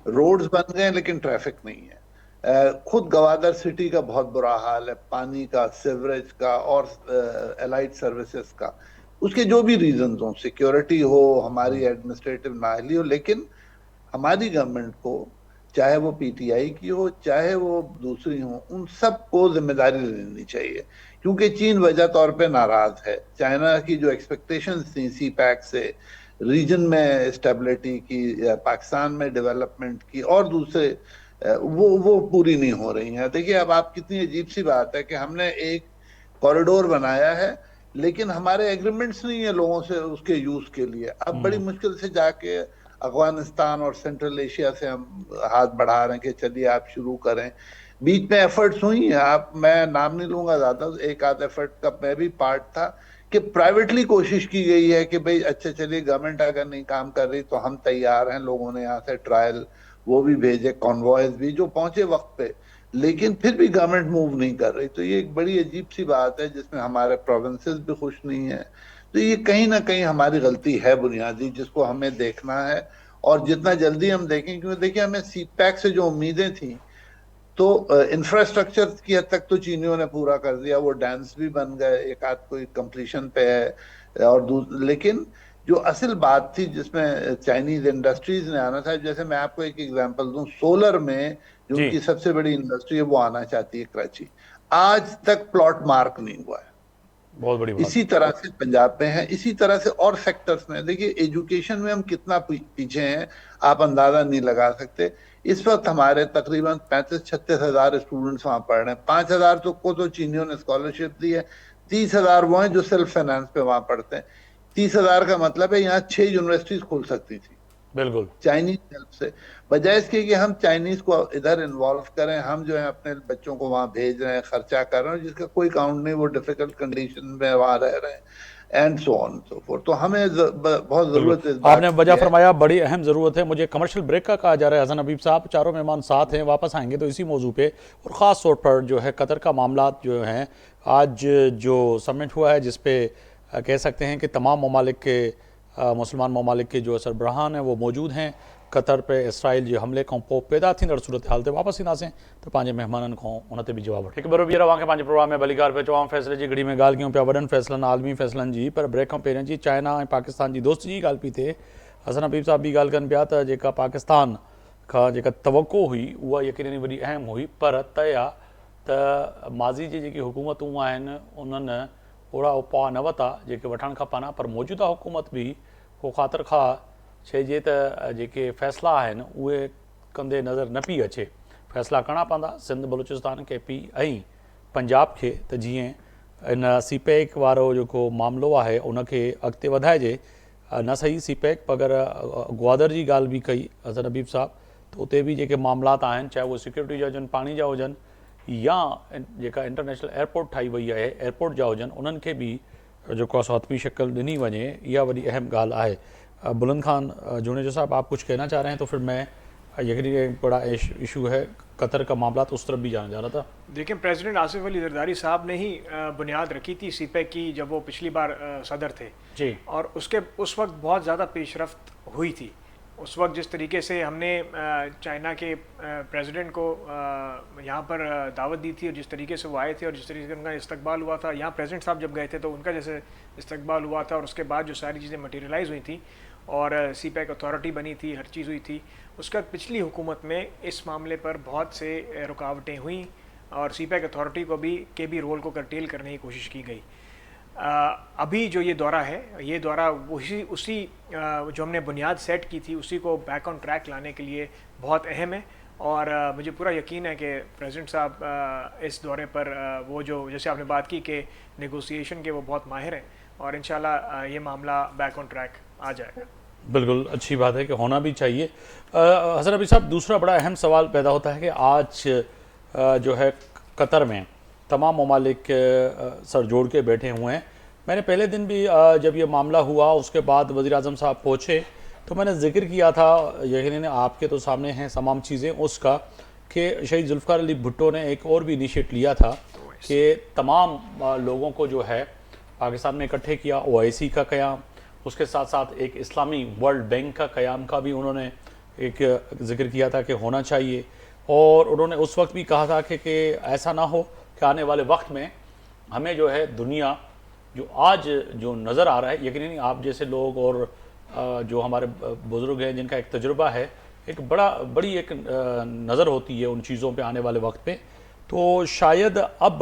रोड्स बन गए लेकिन ट्रैफिक नहीं है। खुद गवादर सिटी का बहुत बुरा हाल है, पानी का, सीवरेज का और एलाइड सर्विसेज का। उसके जो भी रीजंस हो, सिक्योरिटी हो, हमारी एडमिनिस्ट्रेटिव नाहली हो, लेकिन हमारी गवर्नमेंट को, चाहे वो पीटीआई की हो चाहे वो दूसरी हो, उन सबको जिम्मेदारी लेनी चाहिए। क्योंकि चीन वजह तौर पे नाराज है। चाइना की जो एक्सपेक्टेशंस थी सी पैक से, रीजन में स्टेबिलिटी की, पाकिस्तान में डेवलपमेंट की और दूसरे, वो पूरी नहीं हो रही हैं। देखिए, अब आप कितनी अजीब सी बात है कि हमने एक कॉरिडोर बनाया है लेकिन हमारे एग्रीमेंट्स नहीं है लोगों से उसके यूज के लिए। अब बड़ी मुश्किल से जाके अफगानिस्तान और सेंट्रल एशिया से हम हाथ बढ़ा रहे हैं कि चलिए आप शुरू करें। बीच में एफर्ट्स हुई हैं, आप, मैं नाम नहीं लूंगा ज्यादा, एक आध एफर्ट का मैं भी पार्ट था कि प्राइवेटली कोशिश की गई है कि भाई अच्छा चलिए गवर्नमेंट अगर नहीं काम कर रही तो हम तैयार हैं। लोगों ने यहाँ से ट्रायल वो भी भेजे, कॉन्वॉयज भी जो पहुंचे वक्त पे, लेकिन फिर भी गवर्नमेंट मूव नहीं कर रही। तो ये एक बड़ी अजीब सी बात है जिसमें हमारे प्रोविंसेस भी खुश नहीं है। तो ये कहीं ना कहीं हमारी गलती है बुनियादी, जिसको हमें देखना है और जितना जल्दी हम देखें। क्योंकि देखिए, हमें सीपैक से जो उम्मीदें थी, तो इंफ्रास्ट्रक्चर की हद तक तो चीनियों ने पूरा कर दिया, वो डैम्स भी बन गए, एक आध कोई कंप्लीशन पे है और लेकिन जो असल बात थी जिसमें चाइनीज इंडस्ट्रीज ने आना था, जैसे मैं आपको एक एग्जांपल दूं, सोलर में जो जी उनकी सबसे बड़ी इंडस्ट्री है वो आना चाहती है कराची, आज तक प्लॉट मार्क नहीं हुआ है। बहुत बड़ी बात। इसी तरह से पंजाब में है, इसी तरह से और सेक्टर्स में। देखिए, एजुकेशन में हम कितना पीछे हैं आप अंदाजा नहीं लगा सकते। इस वक्त हमारे तकरीबन 35-36 हजार स्टूडेंट्स वहां पढ़ रहे हैं। 5,000 को तो चीनियों ने स्कॉलरशिप दी है, 30,000 वो हैं जो सेल्फ फाइनेंस पे वहां पढ़ते हैं। 30,000 का मतलब है यहाँ 6 यूनिवर्सिटीज खुल सकती थी। बिल्कुल चाइनीज हेल्प से, बजाय इसके कि हम चाइनीज को इधर इन्वॉल्व करें। हम जो है अपने बच्चों को वहां भेज रहे हैं, खर्चा कर रहे हैं जिसका कोई काउंट नहीं, वो डिफिकल्ट कंडीशन में वहां रह रहे हैं and so on so fourth. तो हमें बहुत बिल्कुल जरूरत है इस आपने बात वजह की है। फरमाया, बड़ी अहम ज़रूरत है। मुझे कमर्शियल ब्रेक का कहा जा रहा है हसन हबीब साहब, चारों मेहमान साथ हैं, वापस आएंगे तो इसी मौजू पे और ख़ास तौर पर जो है कतर का मामला जो हैं, आज जो समिट हुआ है जिस पे कह सकते हैं कि तमाम ममालिक के मुसलमान ममालिक के जो सरबराहान हैं वो मौजूद हैं। कतर पे इसराइल जो हमले खां पोइ पैदा थींदड़ सूरत हाल ते वापसि ईंदासीं त पंहिंजे महिमाननि खां उन ते बि जवाबु वठि। हिकु भेरो ॿीहर तव्हांखे पंहिंजे प्रोग्राम में भली ॻाल्हि पिया चवां, फ़ैसिले जी घड़ी में ॻाल्हि कयूं पिया वॾनि फ़ैसिलनि आलमी फ़ैसिलनि जी, पर ब्रेक खां पहिरियों जी चाइना ऐं पाकिस्तान जी दोस्ती जी ॻाल्हि पई थिए। हसन हबीब साहब बि ॻाल्हि कनि पिया त जेका पाकिस्तान खां जेका तवक़ो हुई उहा यकीननि वॾी अहम हुई, पर तय आहे त माज़ी जी जेकी हुकूमतूं आहिनि उन्हनि ओड़ा उपाउ न वरिता जेके वठणु खपनि, पर मौजूदा हुकूमत बि को ख़ातिर खां चइजे त जेके फ़ैसिला आहिनि उहे कंदे नज़र न पई अचे। फ़ैसिला करणा पवंदा सिंध बलूचिस्तान के पी ऐं पंजाब खे, त जीअं इन सीपैक वारो जेको मामिलो आहे उनखे अॻिते वधाइजे। न सही सीपैक मगर ग्वादर जी ॻाल्हि बि कई हसन हबीब साहब, त उते बि जेके मामलात आहिनि चाहे उहे सिक्योरिटी जा हुजनि, पाणी जा हुजनि या जेका इंटरनेशनल एयरपोर्ट ठाही वई आहे एयरपोर्ट जा हुजनि, उन्हनि खे बि जेको आहे सो हथवी शक्ल ॾिनी वञे, इहा वॾी अहम ॻाल्हि आहे। बुलंद खान जुनेजो साहब, आप कुछ कहना चाह रहे हैं तो फिर मैं यकीन एक बड़ा इशू है कतर का मामला, तो उस तरफ भी जाना जा रहा था। देखिए, प्रेसिडेंट आसिफ अली जरदारी साहब ने ही बुनियाद रखी थी सीपैक की जब वो पिछली बार सदर थे जी, और उस वक्त बहुत ज़्यादा पेशरफ्त हुई थी। उस वक्त जिस तरीके से हमने चाइना के प्रेसिडेंट को यहाँ पर दावत दी थी और जिस तरीके से वो आए थे और जिस तरीके से उनका इस्तकबाल हुआ था, यहाँ प्रेसिडेंट साहब जब गए थे तो उनका जैसे इस्तकबाल हुआ था और उसके बाद जो सारी चीज़ें मटीरियलाइज़ हुई थी और सीपैक अथॉरिटी बनी थी, हर चीज़ हुई थी, उसके बाद पिछली हुकूमत में इस मामले पर बहुत से रुकावटें हुई और सीपैक अथॉरिटी को भी रोल को कर्टेल करने की कोशिश की गई। अभी जो ये दौरा है, ये दौरा उसी जो हमने बुनियाद सेट की थी उसी को बैक ऑन ट्रैक लाने के लिए बहुत अहम है और मुझे पूरा यकीन है कि प्रेसिडेंट साहब इस दौरे पर वो जो जैसे आपने बात की कि नेगोशिएशन के वो बहुत माहिर हैं और इंशाल्लाह ये मामला बैक ऑन ट्रैक आ जाएगा। बिल्कुल अच्छी बात है कि होना भी चाहिए। हसन हबीब साहब, दूसरा बड़ा अहम सवाल पैदा होता है कि आज जो है कतर में तमाम ममालिक सर जोड़ के बैठे हुए हैं। मैंने पहले दिन भी जब ये मामला हुआ उसके बाद वज़ीर आज़म साहब पहुँचे तो मैंने जिक्र किया था, यकीनन आपके तो सामने हैं तमाम चीज़ें उसका, कि शहीद जुल्फ़िकार अली भुट्टो ने एक और भी इनिशिएट लिया था कि तमाम लोगों को जो है पाकिस्तान में इकट्ठे किया, OIC का क़याम, उसके साथ साथ एक इस्लामी वर्ल्ड बैंक का क़याम का भी उन्होंने एक जिक्र किया था कि होना चाहिए। और उन्होंने उस वक्त भी कहा था कि ऐसा ना हो कि आने वाले वक्त में हमें जो है दुनिया जो आज जो नज़र आ रहा है, यकीनन आप जैसे लोग और जो हमारे बुज़ुर्ग हैं जिनका एक तजुर्बा है, एक बड़ी एक नज़र होती है उन चीज़ों पे आने वाले वक्त पे, तो शायद अब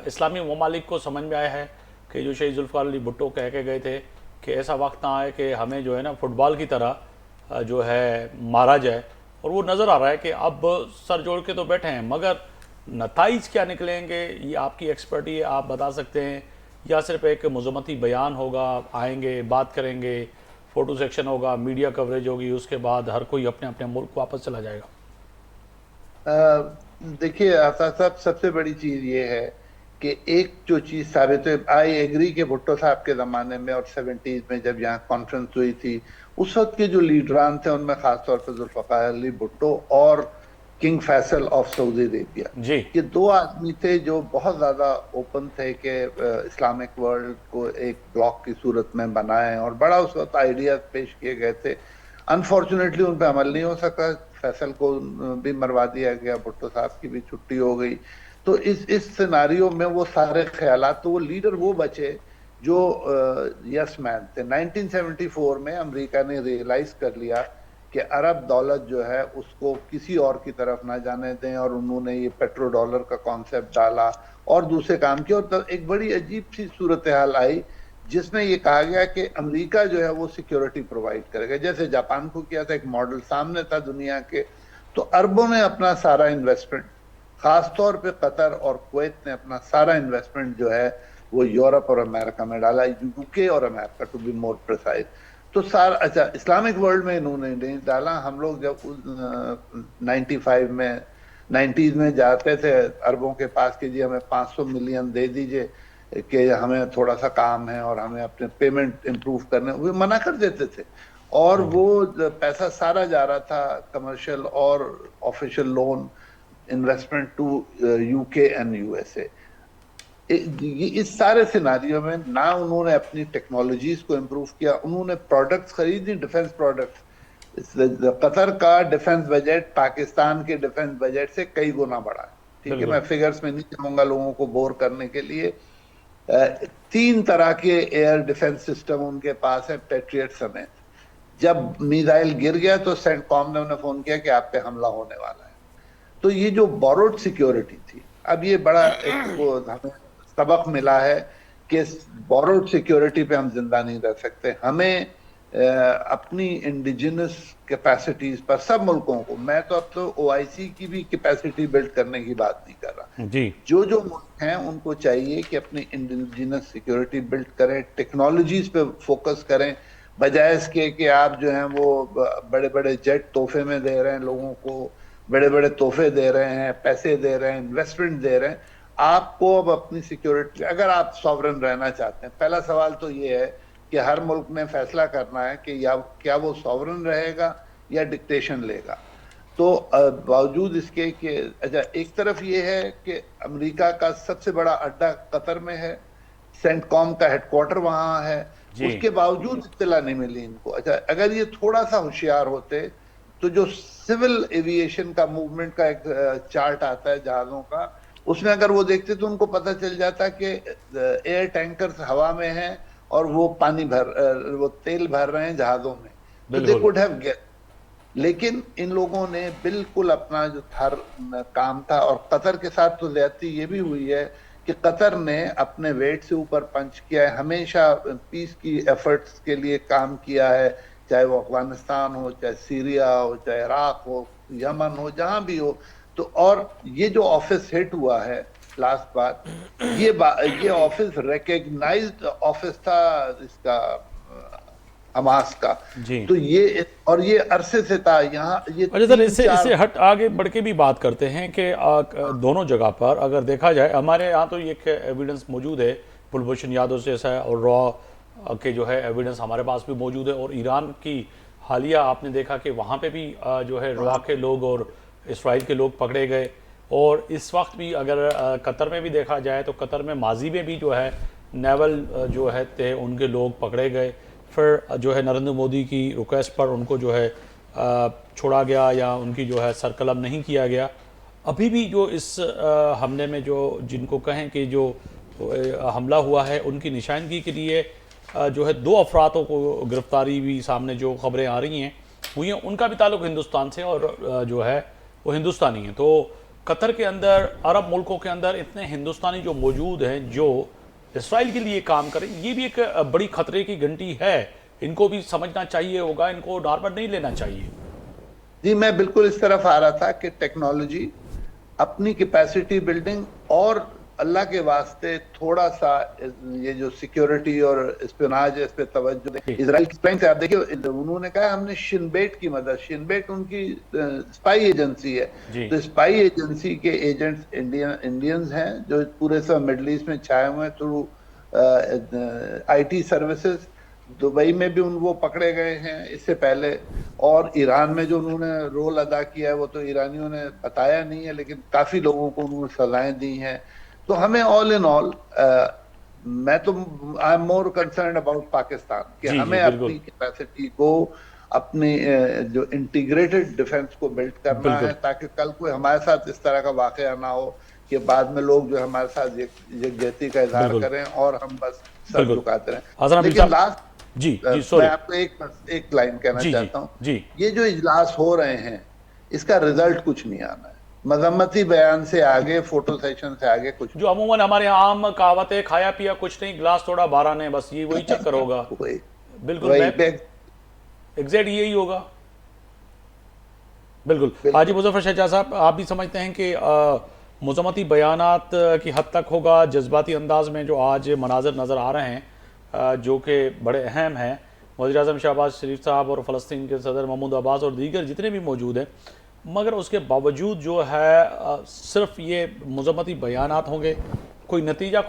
इस्लामी ममालिक को समझ में आया है कि जो शहीद जुल्फ़िकार अली भुट्टो कह के गए थे कि ऐसा वक्त ना आए कि हमें जो है ना फुटबॉल की तरह जो है मारा जाए, और वो नज़र आ रहा है कि अब सर जोड़ के तो बैठे हैं मगर नताइज क्या निकलेंगे ये आपकी एक्सपर्टी है, आप बता सकते हैं, या सिर्फ एक मज़म्मती बयान होगा, आएंगे बात करेंगे, फ़ोटो सेक्शन होगा, मीडिया कवरेज होगी, उसके बाद हर कोई अपने अपने मुल्क वापस चला जाएगा? देखिए आफताब साहब, सबसे बड़ी चीज ये है कि एक जो चीज साबित है, आई एग्री के भुट्टो साहब के ज़माने में और 70s में जब यहाँ कॉन्फ्रेंस हुई थी, उस वक्त के जो लीडरान थे उनमें खासतौर पर जुल्फ़िकार अली भुट्टो और King Faisal of Saudi Arabia, जी, ये दो आदमी थे जो बहुत ज़्यादा ओपन थे कि इस्लामिक वर्ल्ड को एक ब्लॉक की सूरत में बनाएं, और बड़ा उस वक्त आइडिया पेश किए गए थे। अनफॉर्चुनेटली उन पर अमल नहीं हो सका, फैसल को भी मरवा दिया गया, भुट्टो साहब की भी छुट्टी हो गई। तो इस सिनारियो में वो सारे ख्यालात, तो वो लीडर वो बचे जो यस मैन थे। 1974 में अमेरिका ने रियलाइज कर लिया कि अरब दौलत जो है उसको किसी और की तरफ ना जाने दें, और उन्होंने ये पेट्रो डॉलर का कॉन्सेप्ट डाला और दूसरे काम किए, और तब एक बड़ी अजीब सी सूरत हाल आई जिसमें ये कहा गया कि अमेरिका जो है वो सिक्योरिटी प्रोवाइड करेगा, जैसे जापान को किया था, एक मॉडल सामने था दुनिया के। तो अरबों ने अपना सारा इन्वेस्टमेंट, खासतौर पे कतर और कुवैत ने अपना सारा इन्वेस्टमेंट जो है वो यूरोप और अमेरिका में डाला, UK और America to be more precise. तो सारा अच्छा इस्लामिक वर्ल्ड में इन्होंने नहीं डाला। हम लोग जब 95 में 90s में जाते थे अरबों के पास कि जी हमें 500 मिलियन दे दीजिए कि हमें थोड़ा सा काम है और हमें अपने पेमेंट इम्प्रूव करने, वो मना कर देते थे। और वो पैसा सारा जा रहा था कमर्शियल और official loan investment to UK and USA. इस सारे सिनारियो में ना उन्होंने अपनी टेक्नोलॉजीज को इम्प्रूव किया, उन्होंने प्रोडक्ट्स खरीदी, डिफेंस प्रोडक्ट्स। कतर का डिफेंस बजट पाकिस्तान के डिफेंस बजट से कई गुना बढ़ा है। ठीक है, मैं फिगर्स में नहीं जाऊंगा लोगों को बोर करने के लिए। 3 तरह के एयर डिफेंस सिस्टम उनके पास है, पेट्रियट समेत। जब मिसाइल गिर गया तो सेंटकॉम ने उन्हें फोन किया कि आप पे हमला होने वाला है। तो ये जो बोरोड सिक्योरिटी थी, अब ये बड़ा एक हमें सबक मिला है कि बोरोड सिक्योरिटी पे हम जिंदा नहीं रह सकते। हमें अपनी इंडिजिनस कैपेसिटीज पर सब मुल्कों को, मैं तो अब तो ओआईसी की भी कैपेसिटी बिल्ड करने की बात नहीं कर रहा जी, जो मुल्क हैं उनको चाहिए कि अपनी इंडिजिनस सिक्योरिटी बिल्ड करें, टेक्नोलॉजीज पे फोकस करें, बजाय इसके कि आप जो हैं वो बड़े बड़े जेट तोहफे में दे रहे हैं लोगों को, बड़े बड़े तोहफे दे रहे हैं, पैसे दे रहे हैं, इन्वेस्टमेंट दे रहे हैं। आपको अब अपनी सिक्योरिटी, अगर आप सॉवरन रहना चाहते हैं, पहला सवाल तो ये है कि हर मुल्क ने फैसला करना है कि या क्या वो सॉवरन रहेगा या डिक्टेशन लेगा। तो बावजूद इसके कि अच्छा एक तरफ ये है कि अमेरिका का सबसे बड़ा अड्डा कतर में है, सेंटकॉम का हेडक्वार्टर वहां है, उसके बावजूद इत्तला नहीं मिली इनको। अच्छा अगर ये थोड़ा सा होशियार होते तो जो सिविल एविएशन का मूवमेंट का एक चार्ट आता है जहाजों का, उसमें अगर वो देखते तो उनको पता चल जाता कि एयर टैंकर्स हवा में हैं और वो वो तेल भर रहे हैं जहाजों में, तो दे कुड हैव गेट। लेकिन इन लोगों ने बिल्कुल अपना जो हर काम था, और कतर के साथ तो ज्यादती ये भी हुई है कि कतर ने अपने वेट से ऊपर पंच किया है, हमेशा पीस की एफर्ट्स के लिए काम किया है, चाहे वो अफगानिस्तान हो, चाहे सीरिया हो, चाहे इराक हो, यमन हो, जहां भी हो। तो और ये जो ऑफिस हिट हुआ है लास्ट बार, ये ऑफिस रिकग्नाइज्ड ऑफिस था इसका हमास का। तो ये और ये अरसे से था यहाँ। ये अच्छा सर, इससे हट आगे बढ़ के भी बात करते हैं कि दोनों जगह पर अगर देखा जाए, हमारे यहाँ तो एक एविडेंस मौजूद है कुलभूषण यादव से ऐसा है, और रॉ के जो है एविडेंस हमारे पास भी मौजूद है, और ईरान की हालिया आपने देखा कि वहाँ पे भी जो है रॉ के लोग और इसराइल के लोग पकड़े गए। और इस वक्त भी अगर कतर में भी देखा जाए तो कतर में माजी में भी जो है नेवल जो है थे उनके लोग पकड़े गए, फिर जो है नरेंद्र मोदी की रिक्वेस्ट पर उनको जो है छोड़ा गया या उनकी जो है सरकलम नहीं किया गया। अभी भी जो इस हमले में जो जिनको कहें कि जो हमला हुआ है उनकी निशानगी के लिए जो है 2 अफरादों को गिरफ्तारी भी सामने जो खबरें आ रही हैं हुई हैं, उनका भी ताल्लुक हिंदुस्तान से और जो है वो हिंदुस्तानी है। तो कतर के अंदर, अरब मुल्कों के अंदर इतने हिंदुस्तानी जो मौजूद हैं जो इसराइल के लिए काम करें, ये भी एक बड़ी खतरे की घंटी है। इनको भी समझना चाहिए होगा, इनको नॉर्मल नहीं लेना चाहिए। जी मैं बिल्कुल इस तरफ आ रहा था कि टेक्नोलॉजी, अपनी कैपेसिटी बिल्डिंग, और अल्लाह के वास्ते थोड़ा सा ये जो सिक्योरिटी और स्पियोनाज है इस पे तवज्जो दें। इजराइल की स्पेन से आप देखिए, उन्होंने कहा हमने शिनबेट की मदद, शिनबेट उनकी स्पाई एजेंसी है, तो स्पाई एजेंसी के एजेंट्स इंडियंस हैं जो पूरे सब मिडल ईस्ट में छाए हुए हैं थ्रू आईटी सर्विसेज। दुबई में भी वो पकड़े गए हैं इससे पहले, और ईरान में जो उन्होंने रोल अदा किया है वो तो ईरानियों ने बताया नहीं है, लेकिन काफी लोगों को उन्होंने सजाएं दी हैं। तो हमें ऑल इन ऑल मैं तो I am more concern about Pakistan कि हमें अपनी कैपेसिटी को, अपनी जो इंटीग्रेटेड डिफेंस को बिल्ड करना है, ताकि कल कोई हमारे साथ इस तरह का वाकया ना हो कि बाद में लोग जो हमारे साथ यकजहती का इजहार करें और हम बस सर झुकाते रहें। लेकिन लास्ट मैं आपको एक लाइन कहना चाहता हूँ, ये जो इजलास हो रहे हैं इसका रिजल्ट कुछ नहीं आना है। मजम्मती बयान से आगे, फोटो सेशन से आगे कुछ, जो अमूमन हमारे आम कहावत है, खाया पिया कुछ नहीं, गिलास थोड़ा बारह ने, बस ये वही चक्कर होगा। बिल्कुल एग्जैक्ट यही होगा। बिल्कुल हाजी मुजफ्फर शहजाद साहब, आप भी समझते हैं कि मजम्मती बयानात की हद तक होगा, जज्बाती अंदाज में जो आज मनाजर नज़र आ रहे हैं जो कि बड़े अहम हैं, वज़ीर-ए-आज़म शहबाज शरीफ साहब और फ़लस्तीन के सदर महमूद अब्बास और दीगर जितने भी मौजूद हैं, मगर उसके बावजूद जो है सिर्फ ये मज़म्मती बयानात होंगे, कोई नतीजा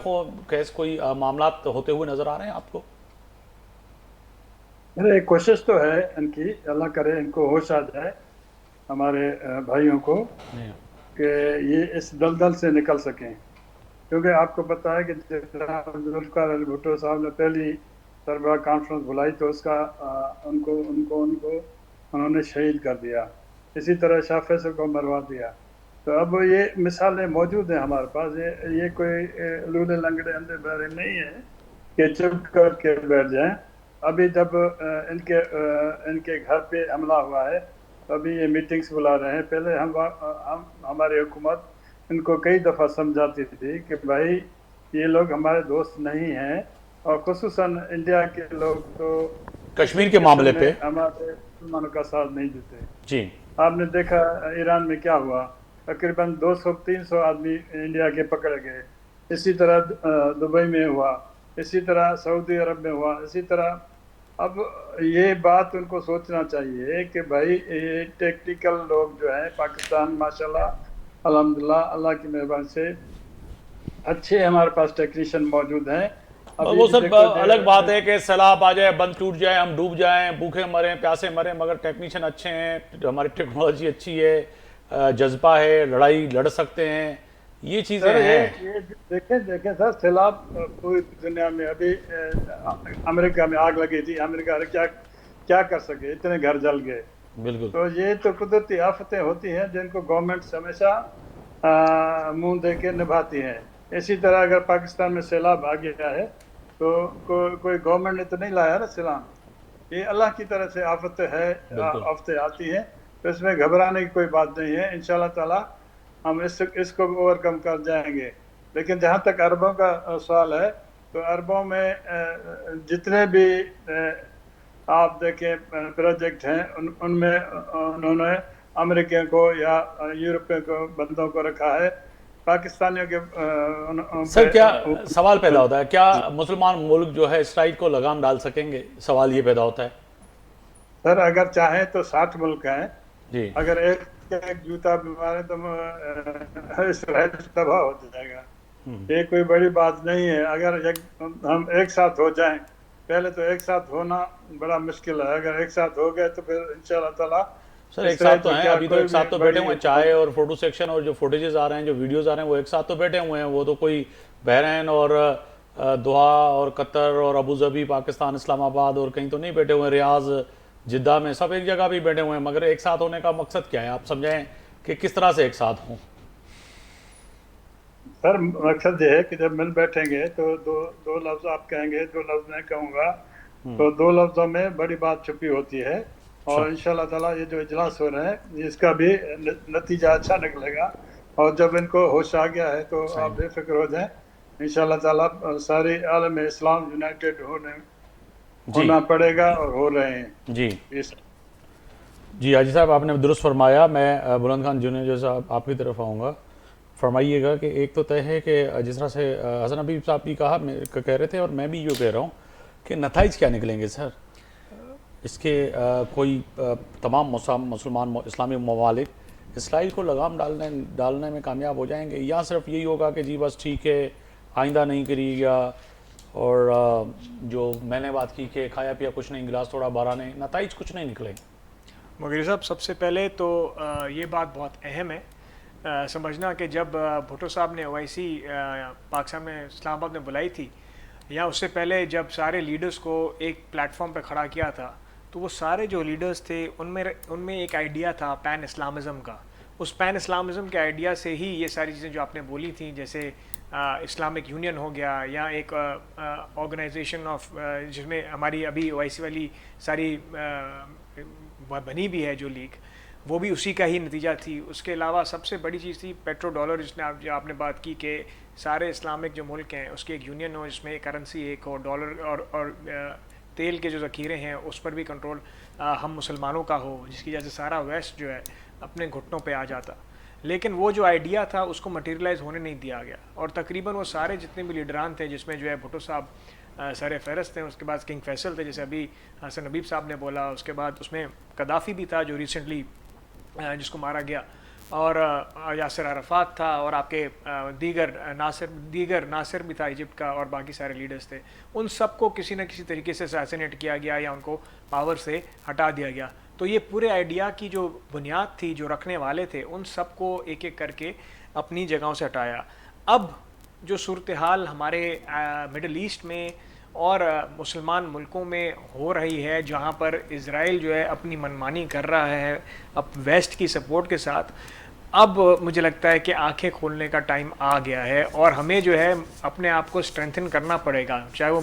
कैस कोई मामलात होते हुए नज़र आ रहे हैं आपको? अरे कोशिश तो है इनकी, अल्लाह करे इनको होश आ जाए हमारे भाइयों को कि ये इस दलदल से निकल सकें, क्योंकि आपको पता है कि जुल्फ़िकार अली भुट्टो साहब ने पहली सरबराह कॉन्फ्रेंस बुलाई तो उसका उनको उनको उनको उन्होंने शहीद कर दिया, इसी तरह शाह फैसल को मरवा दिया। तो अब ये मिसालें मौजूद हैं हमारे पास, ये कोई लूले लंगड़े अंधे बहरे नहीं है कि चुप करके बैठ जाएं। अभी जब इनके घर पे हमला हुआ है तो अभी ये मीटिंग्स बुला रहे हैं। पहले हम हमारी हुकूमत इनको कई दफ़ा समझाती थी कि भाई ये लोग हमारे दोस्त नहीं हैं, और खुसूसन इंडिया के लोग तो कश्मीर के मामले पे हमारे मुसलमानों का साथ नहीं देते। जी, आपने देखा ईरान में क्या हुआ, तकरीबन 200-300 आदमी इंडिया के पकड़े गए। इसी तरह दुबई में हुआ, इसी तरह सऊदी अरब में हुआ, इसी तरह। अब ये बात उनको सोचना चाहिए कि भाई ये टेक्निकल लोग जो है पाकिस्तान माशाल्लाह अल्हम्दुलिल्लाह अल्लाह की मेहरबानी से अच्छे हमारे पास टेक्नीशियन मौजूद हैं। वो सर अलग बात है कि सैलाब आ जाए, बंद टूट जाए, हम डूब जाएं, भूखे मरें, प्यासे मरें, मगर टेक्नीशियन अच्छे हैं, हमारी टेक्नोलॉजी अच्छी है, जज्बा है, लड़ाई लड़ सकते हैं, ये चीज़ें हैं। ये देखें सर, सैलाब पूरी दुनिया में अभी अमेरिका में आग लगी थी, अमेरिका क्या क्या कर सके, इतने घर जल गए। बिल्कुल। तो ये तो कुदरती आफतें होती हैं जिनको गवर्नमेंट हमेशा मुंह दे के निभाती हैं। इसी तरह अगर पाकिस्तान में सैलाब आ गया है तो कोई गवर्नमेंट ने तो नहीं लाया ना सैलाब, ये अल्लाह की तरफ से आफतें है, आफतें आती हैं, तो इसमें घबराने की कोई बात नहीं है। इंशाल्लाह ताला हम इसको ओवरकम कर जाएंगे। लेकिन जहाँ तक अरबों का सवाल है, तो अरबों में जितने भी आप देखें प्रोजेक्ट हैं उनमें उन्होंने अमेरिकियों को या यूरोपियों को बंदों को रखा है। पाकिस्तानियों के सर क्या सवाल पैदा होता है, क्या मुसलमान मुल्क जो है इसराइल को लगाम डाल सकेंगे? सवाल ये पैदा होता है सर, अगर चाहें तो 60 मुल्क हैं जी। अगर एक जूता भी मारे तो इसराइल तबाह हो जाएगा। ये कोई बड़ी बात नहीं है। अगर हम एक साथ हो जाएं, पहले तो एक साथ होना बड़ा मुश्किल है, अगर एक साथ हो गए तो फिर इंशाल्लाह ताला। सर एक साथ तो हैं, अभी तो एक साथ तो बैठे हुए हैं, चाय और फोटो सेक्शन और जो फुटेजेस आ रहे हैं, जो वीडियोस आ रहे हैं, वो एक साथ तो बैठे हुए हैं। वो तो कोई बहरीन और दोहा और कतर और अबू धाबी, पाकिस्तान, इस्लामाबाद और कहीं तो नहीं बैठे हुए, रियाज, जिद्दा में, सब एक जगह भी बैठे हुए हैं। मगर एक साथ होने का मकसद क्या है, आप समझाएं कि किस तरह से एक साथ हों? सर मकसद ये है कि जब मिल बैठेंगे तो दो लफ्ज आप कहेंगे, 2 लफ्ज मैं कहूँगा, तो 2 लफ्जों में बड़ी बात छुपी होती है। और इंशाल्लाह ताला ये जो इजलास हो रहे हैं इसका भी नतीजा अच्छा निकलेगा। और जब इनको होश आ गया है तो आप बेफिक्र हो जाएं, इंशाल्लाह ताला सारे आलम इस्लाम यूनाइटेड होना पड़ेगा और हो रहे हैं। जी जी हाजी साहब, आपने दुरुस्त फरमाया। मैं बुलंद खान जूनियर जो साहब आपकी तरफ आऊँगा, फरमाइएगा कि एक तो तय है कि जिस तरह से हसन हबीब साहब भी कह रहे थे और मैं भी ये कह रहा हूँ कि नताइज क्या निकलेंगे सर इसके? कोई तमाम मुसलमान इस्लामी ममालिक इसराइल को लगाम डालने में कामयाब हो जाएंगे, या सिर्फ यही होगा कि जी बस ठीक है आइंदा नहीं करिएगा, और जो मैंने बात की कि खाया पिया कुछ नहीं, गिलास थोड़ा बारह नहीं, नताइज कुछ नहीं निकले? मुगीर साहब, सबसे पहले तो ये बात बहुत अहम है समझना कि जब भुट्टो साहब ने ओआईसी पाकिस्तान में इस्लामाबाद में बुलाई थी, या उससे पहले जब सारे लीडर्स को एक प्लेटफॉर्म पे खड़ा किया था, तो वो सारे जो लीडर्स थे उनमें एक आइडिया था पैन इस्लामिज़म का। उस पैन इस्लामिज़म के आइडिया से ही ये सारी चीज़ें जो आपने बोली थी, जैसे इस्लामिक यूनियन हो गया, या एक ऑर्गेनाइजेशन ऑफ जिसमें हमारी अभी ओआईसी वाली सारी बनी भी है जो लीग, वो भी उसी का ही नतीजा थी। उसके अलावा सबसे बड़ी चीज़ थी पेट्रो डॉलर, जिसने जो आपने बात की कि सारे इस्लामिक जो मुल्क हैं उसकी एक यूनियन हो जिसमें करेंसी एक हो, डॉलर और तेल के जो ज़ख़ीरे हैं उस पर भी कंट्रोल हम मुसलमानों का हो, जिसकी वजह से सारा वेस्ट जो है अपने घुटनों पे आ जाता। लेकिन वो जो आइडिया था उसको मटेरियलाइज होने नहीं दिया गया, और तकरीबन वो सारे जितने भी लीडरान थे, जिसमें जो है भुट्टो साहब सर फहरस्त हैं। उसके बाद किंग फैसल थे, जैसे अभी हसन हबीब साहब ने बोला। उसके बाद उसमें कदाफ़ी भी था जो रिसेंटली जिसको मारा गया, और यासिर अराफात था, और आपके दीगर नासिर भी था इजिप्ट का, और बाकी सारे लीडर्स थे। उन सबको किसी न किसी तरीके से असैसिनेट किया गया या उनको पावर से हटा दिया गया। तो ये पूरे आइडिया की जो बुनियाद थी, जो रखने वाले थे, उन सबको एक एक करके अपनी जगहों से हटाया। अब जो सूरत हाल हमारे मिडल ईस्ट में और मुसलमान मुल्कों में हो रही है, जहाँ पर इज़राइल जो है अपनी मनमानी कर रहा है अब वेस्ट की सपोर्ट के साथ, अब मुझे लगता है कि आंखें खोलने का टाइम आ गया है, और हमें जो है अपने आप को स्ट्रेंथन करना पड़ेगा, चाहे वो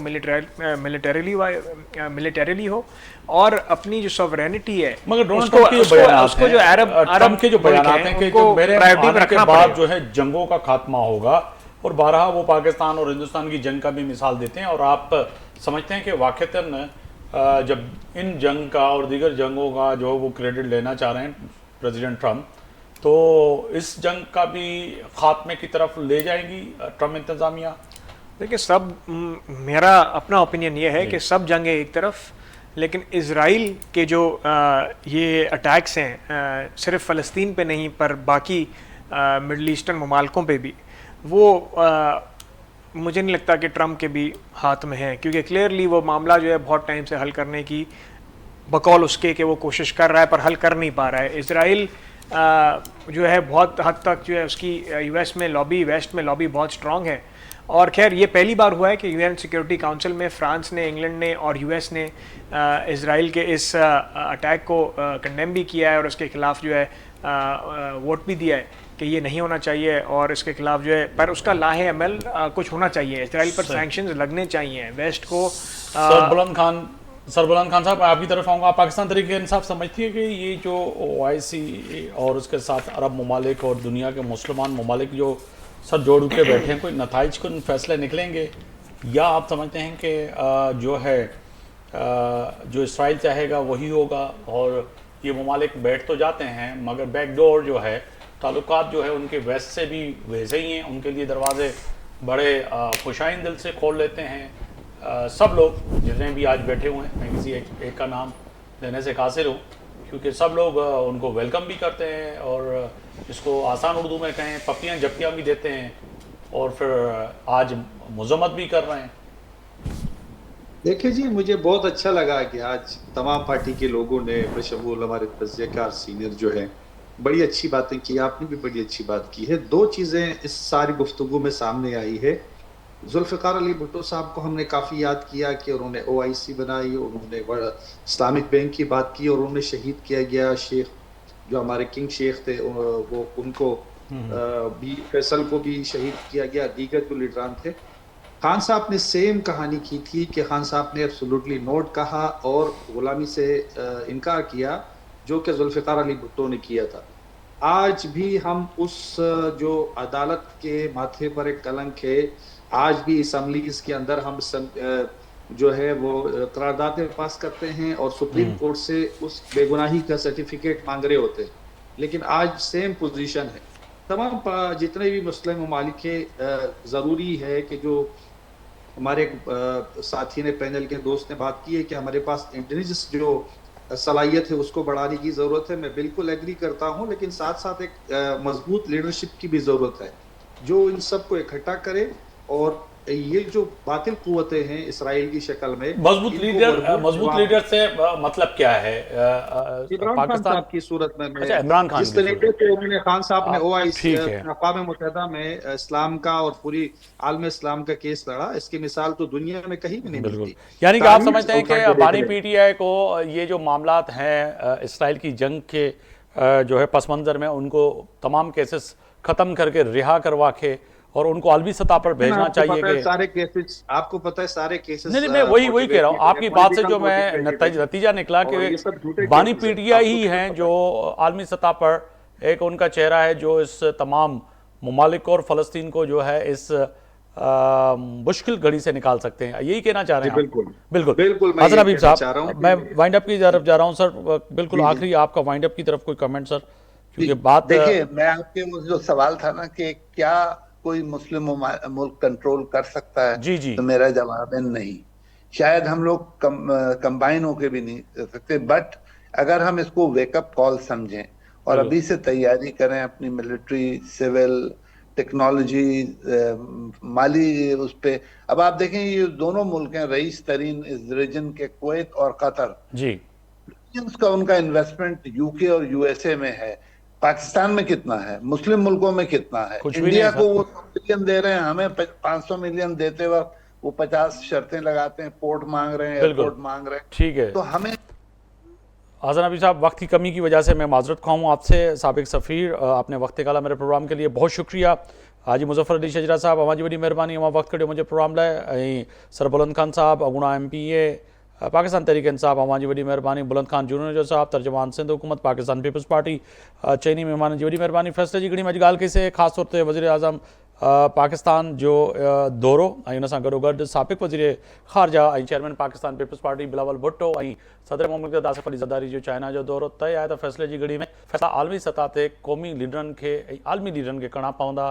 मिलिटरीली हो, और अपनी जो सॉवरेनिटी है मगर डोनाल्ड ट्रंप के जो बयानात हैं, जो अरब के जो बयानात हैं कि जो मेरे आने के बाद जो है जंगों का खात्मा होगा, और बारहा वो पाकिस्तान और हिंदुस्तान की जंग का भी मिसाल देते हैं। और आप समझते हैं कि वाक़तन जब इन जंग का और दीगर जंगों का जो वो क्रेडिट लेना चाह रहे हैं प्रेसिडेंट ट्रंप, तो इस जंग का भी खात्मे की तरफ ले जाएंगी ट्रंप इंतज़ामिया? देखिए, सब मेरा अपना ओपिनियन ये है कि सब जंगें एक तरफ, लेकिन इज़राइल के जो ये अटैक्स हैं सिर्फ फ़लस्तीन पे नहीं पर बाकी मिडल ईस्टर्न ममालकों पे भी, वो मुझे नहीं लगता कि ट्रंप के भी हाथ में है, क्योंकि क्लियरली वो मामला जो है बहुत टाइम से हल करने की बकौल उसके कि वो कोशिश कर रहा है पर हल कर नहीं पा रहा है। इज़राइल जो है बहुत हद तक जो है उसकी यूएस में लॉबी, वेस्ट में लॉबी बहुत स्ट्रांग है। और खैर ये पहली बार हुआ है कि यूएन सिक्योरिटी काउंसिल में फ्रांस ने, इंग्लैंड ने और यूएस ने इज़राइल के इस अटैक को कंडेम भी किया है, और उसके खिलाफ जो है वोट भी दिया है कि ये नहीं होना चाहिए, और इसके खिलाफ जो है पर उसका लाहे अमल कुछ होना चाहिए। इज़राइल पर सैंक्शंस लगने चाहिए वेस्ट को। सर बुलंद खान साहब, आपकी तरफ आऊँगा। आप पाकिस्तान तरीके इंसाफ समझती है कि ये जो OIC और उसके साथ अरब ममालिक और दुनिया के मुसलमान ममालिक जो सर जोड़ के बैठे हैं, कोई नताइज को फैसले निकलेंगे, या आप समझते हैं कि जो है जो इसराइल चाहेगा वही होगा, और ये ममालिक बैठ तो जाते हैं मगर बैकडोर जो है ताल्लुकात जो है उनके वेस्ट से भी वैसे ही हैं, उनके लिए दरवाजे बड़े खुशाइन दिल से खोल लेते हैं सब लोग जितने भी आज बैठे हुए हैं। मैं किसी एक का नाम लेने से कासिर हूँ, क्योंकि सब लोग उनको वेलकम भी करते हैं, और इसको आसान उर्दू में कहें पप्पियाँ झप्पियाँ भी देते हैं, और फिर आज मजम्मत भी कर रहे हैं। देखिए जी, मुझे बहुत अच्छा लगा कि आज तमाम पार्टी के लोगों ने बशमूल हमारे तज़कियाकार सीनियर जो है बड़ी अच्छी बातें की। आपने भी बड़ी अच्छी बात की है। दो चीज़ें इस सारी गुफ्तगू में सामने आई है। जुल्फ़िकार अली भुट्टो साहब को हमने काफ़ी याद किया कि उन्होंने OIC बनाई, उन्होंने इस्लामिक बैंक की बात की, और उन्होंने शहीद किया गया शेख जो हमारे किंग शेख थे, वो उनको भी, फैसल को भी शहीद किया गया, दीगर जो लीडरान थे। खान साहब ने सेम कहानी की थी कि खान साहब ने एब्सोल्युटली नोट कहा और गुलामी से इनकार किया, जो कि जुल्फ़िकार अली भुट्टो ने किया था। आज भी हम उस जो अदालत के माथे पर एक कलंक है, आज भी असम्बलीज के अंदर हम जो है वो करारदादें पास करते हैं और सुप्रीम कोर्ट से उस बेगुनाही का सर्टिफिकेट मांग रहे होते हैं, लेकिन आज सेम पोजीशन है। तमाम जितने भी मुस्लिम ममालिक है, ज़रूरी है कि जो हमारे साथी ने, पैनल के दोस्त ने बात की है कि हमारे पास इंटेलिजेंस जो सलाहियत है उसको बढ़ाने की ज़रूरत है। मैं बिल्कुल एग्री करता हूँ, लेकिन साथ साथ एक मजबूत लीडरशिप की भी ज़रूरत है जो इन सबको इकट्ठा करे, और ये जो बातिल कुव्वतें हैं इसराइल की शक्ल में, मजबूत लीडर से मतलब क्या है? इमरान खान साहब की सूरत में, अच्छा, इमरान खान जिस तरीके से उन्होंने खान साहब ने OIC अक़वाम मुत्तहिदा में इस्लाम का और पूरी आलम इस्लाम का केस लड़ा, इसकी मिसाल तो दुनिया में कहीं भी नहीं मिलती। यानी कि आप समझते हैं कि बानी PTI को ये जो मामलात हैं इसराइल की जंग के जो है पस मंज़र में, उनको तमाम केसेस ख़त्म करके रिहा करवा के और उनको आलमी सतह पर भेजना चाहिए कि सारे केसेस, आपको पता है सारे केसेस। नहीं, मैं वही कह रहा हूँ, आपकी बात से जो मैं नतीजा निकला कि बानी PTI ही हैं जो आलमी सतह पर एक उनका चेहरा है जो इस तमाम ममालिक और फ़लस्तीन को जो है इस मुश्किल घड़ी से निकाल सकते हैं। यही कहना चाह रहे हैं? बिल्कुल। हसन हबीब साहब, मैं वाइंड अप की तरफ जा रहा हूँ सर, बिल्कुल आखिरी आपका वाइंड अप की तरफ कोई कमेंट सर, क्योंकि बात देखिए, मैं आपके वो जो सवाल था ना कि क्या कोई मुस्लिम मुल्क कंट्रोल कर सकता है? जी जी तो मेरा जवाब है नहीं। शायद हम लोग कंबाइन होके भी नहीं कर सकते, बट अगर हम इसको वेकअप कॉल समझें और बिल्कुल। अभी से तैयारी करें अपनी मिलिट्री, सिविल, टेक्नोलॉजी, माली उस पे। अब आप देखें ये दोनों मुल्क हैं रईस तरीन इस रीजन के, कुवैत और कतर, जी का उनका इन्वेस्टमेंट यूके और यूएसए में है। पाकिस्तान में कितना है, मुस्लिम मुल्कों में कितना है? कुछ भी नहीं इंडिया सर। को वो 100 मिलियन दे रहे हैं, हमें 500 मिलियन देते वक्त वो 50 शर्तें लगाते हैं, पोर्ट मांग रहे हैं, बिल्कुल। एयरपोर्ट मांग रहे हैं। ठीक है। तो हमें आज़म नबी साहब, वक्त की कमी की वजह से मैं माजरत खाऊँ हूँ आपसे। साबिक सफ़ीर, आपने वक्त निकाला मेरे प्रोग्राम के लिए, बहुत शुक्रिया। हाजी मुजफ्फर अली शजरा साहब, अवां वही मेहरबानी, अवां वक्त कढियो मुझे प्रोग्राम लाइ। ऐं सर बुलंद खान साहब, अगुणा MPA पाकिस्तान तहरीक इंसाफ, अवां जी वही मेहरबानी। बुलंद खान जूनियर साहब, तर्जुमान सिंध हुकूमत पाकिस्तान पीपल्स पार्टी, चइनी महिमान जी वही मेहरबानी। फ़ैसिले जी घड़ी में अॼु ॻाल्हि कईसीं ख़ासि तौर ते वज़ीर आज़म पाकिस्तान जो दौरो ऐं उन सां गॾोगॾु साबिक़ वज़ीर ख़ारजा ऐं chairman Pakistan peoples party Bilawal Bhutto ऐं सदर मुमलिकत आसिफ अली ज़रदारी जो चाइना जो दौरो तय आहे। त फ़ैसिले जी घड़ी में फ़ैसिला आलमी सतह ते क़ौमी लीडरनि खे ऐं आलमी लीडरनि खे करणा पवंदा,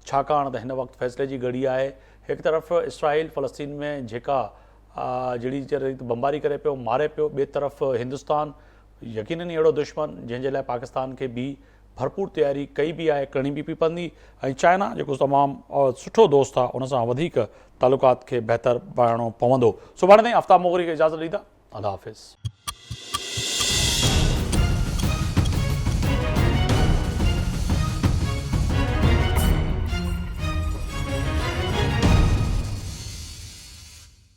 छाकाणि त हिन वक़्तु फ़ैसिले जी घड़ी आहे। हिकु तरफ़ इसराइल फ़लस्तीन में जेका जहिड़ी रीति बमबारी करे पियो, मारे पियो, ॿिए तरफ़ हिंदुस्तान यकीनन अहिड़ो दुश्मन जंहिंजे लाइ पाकिस्तान खे बि भरपूर तैयारी कई भी आहे, करणी बि पवंदी। ऐं चाइना जेको तमामु सुठो दोस्त आहे, उन सां वधीक तालुकात खे बहितर बणाइणो पवंदो। सुभाणे ताईं आफ्ताब मोगरी खे इजाज़त ॾींदा। अल्लाह हाफ़िज़।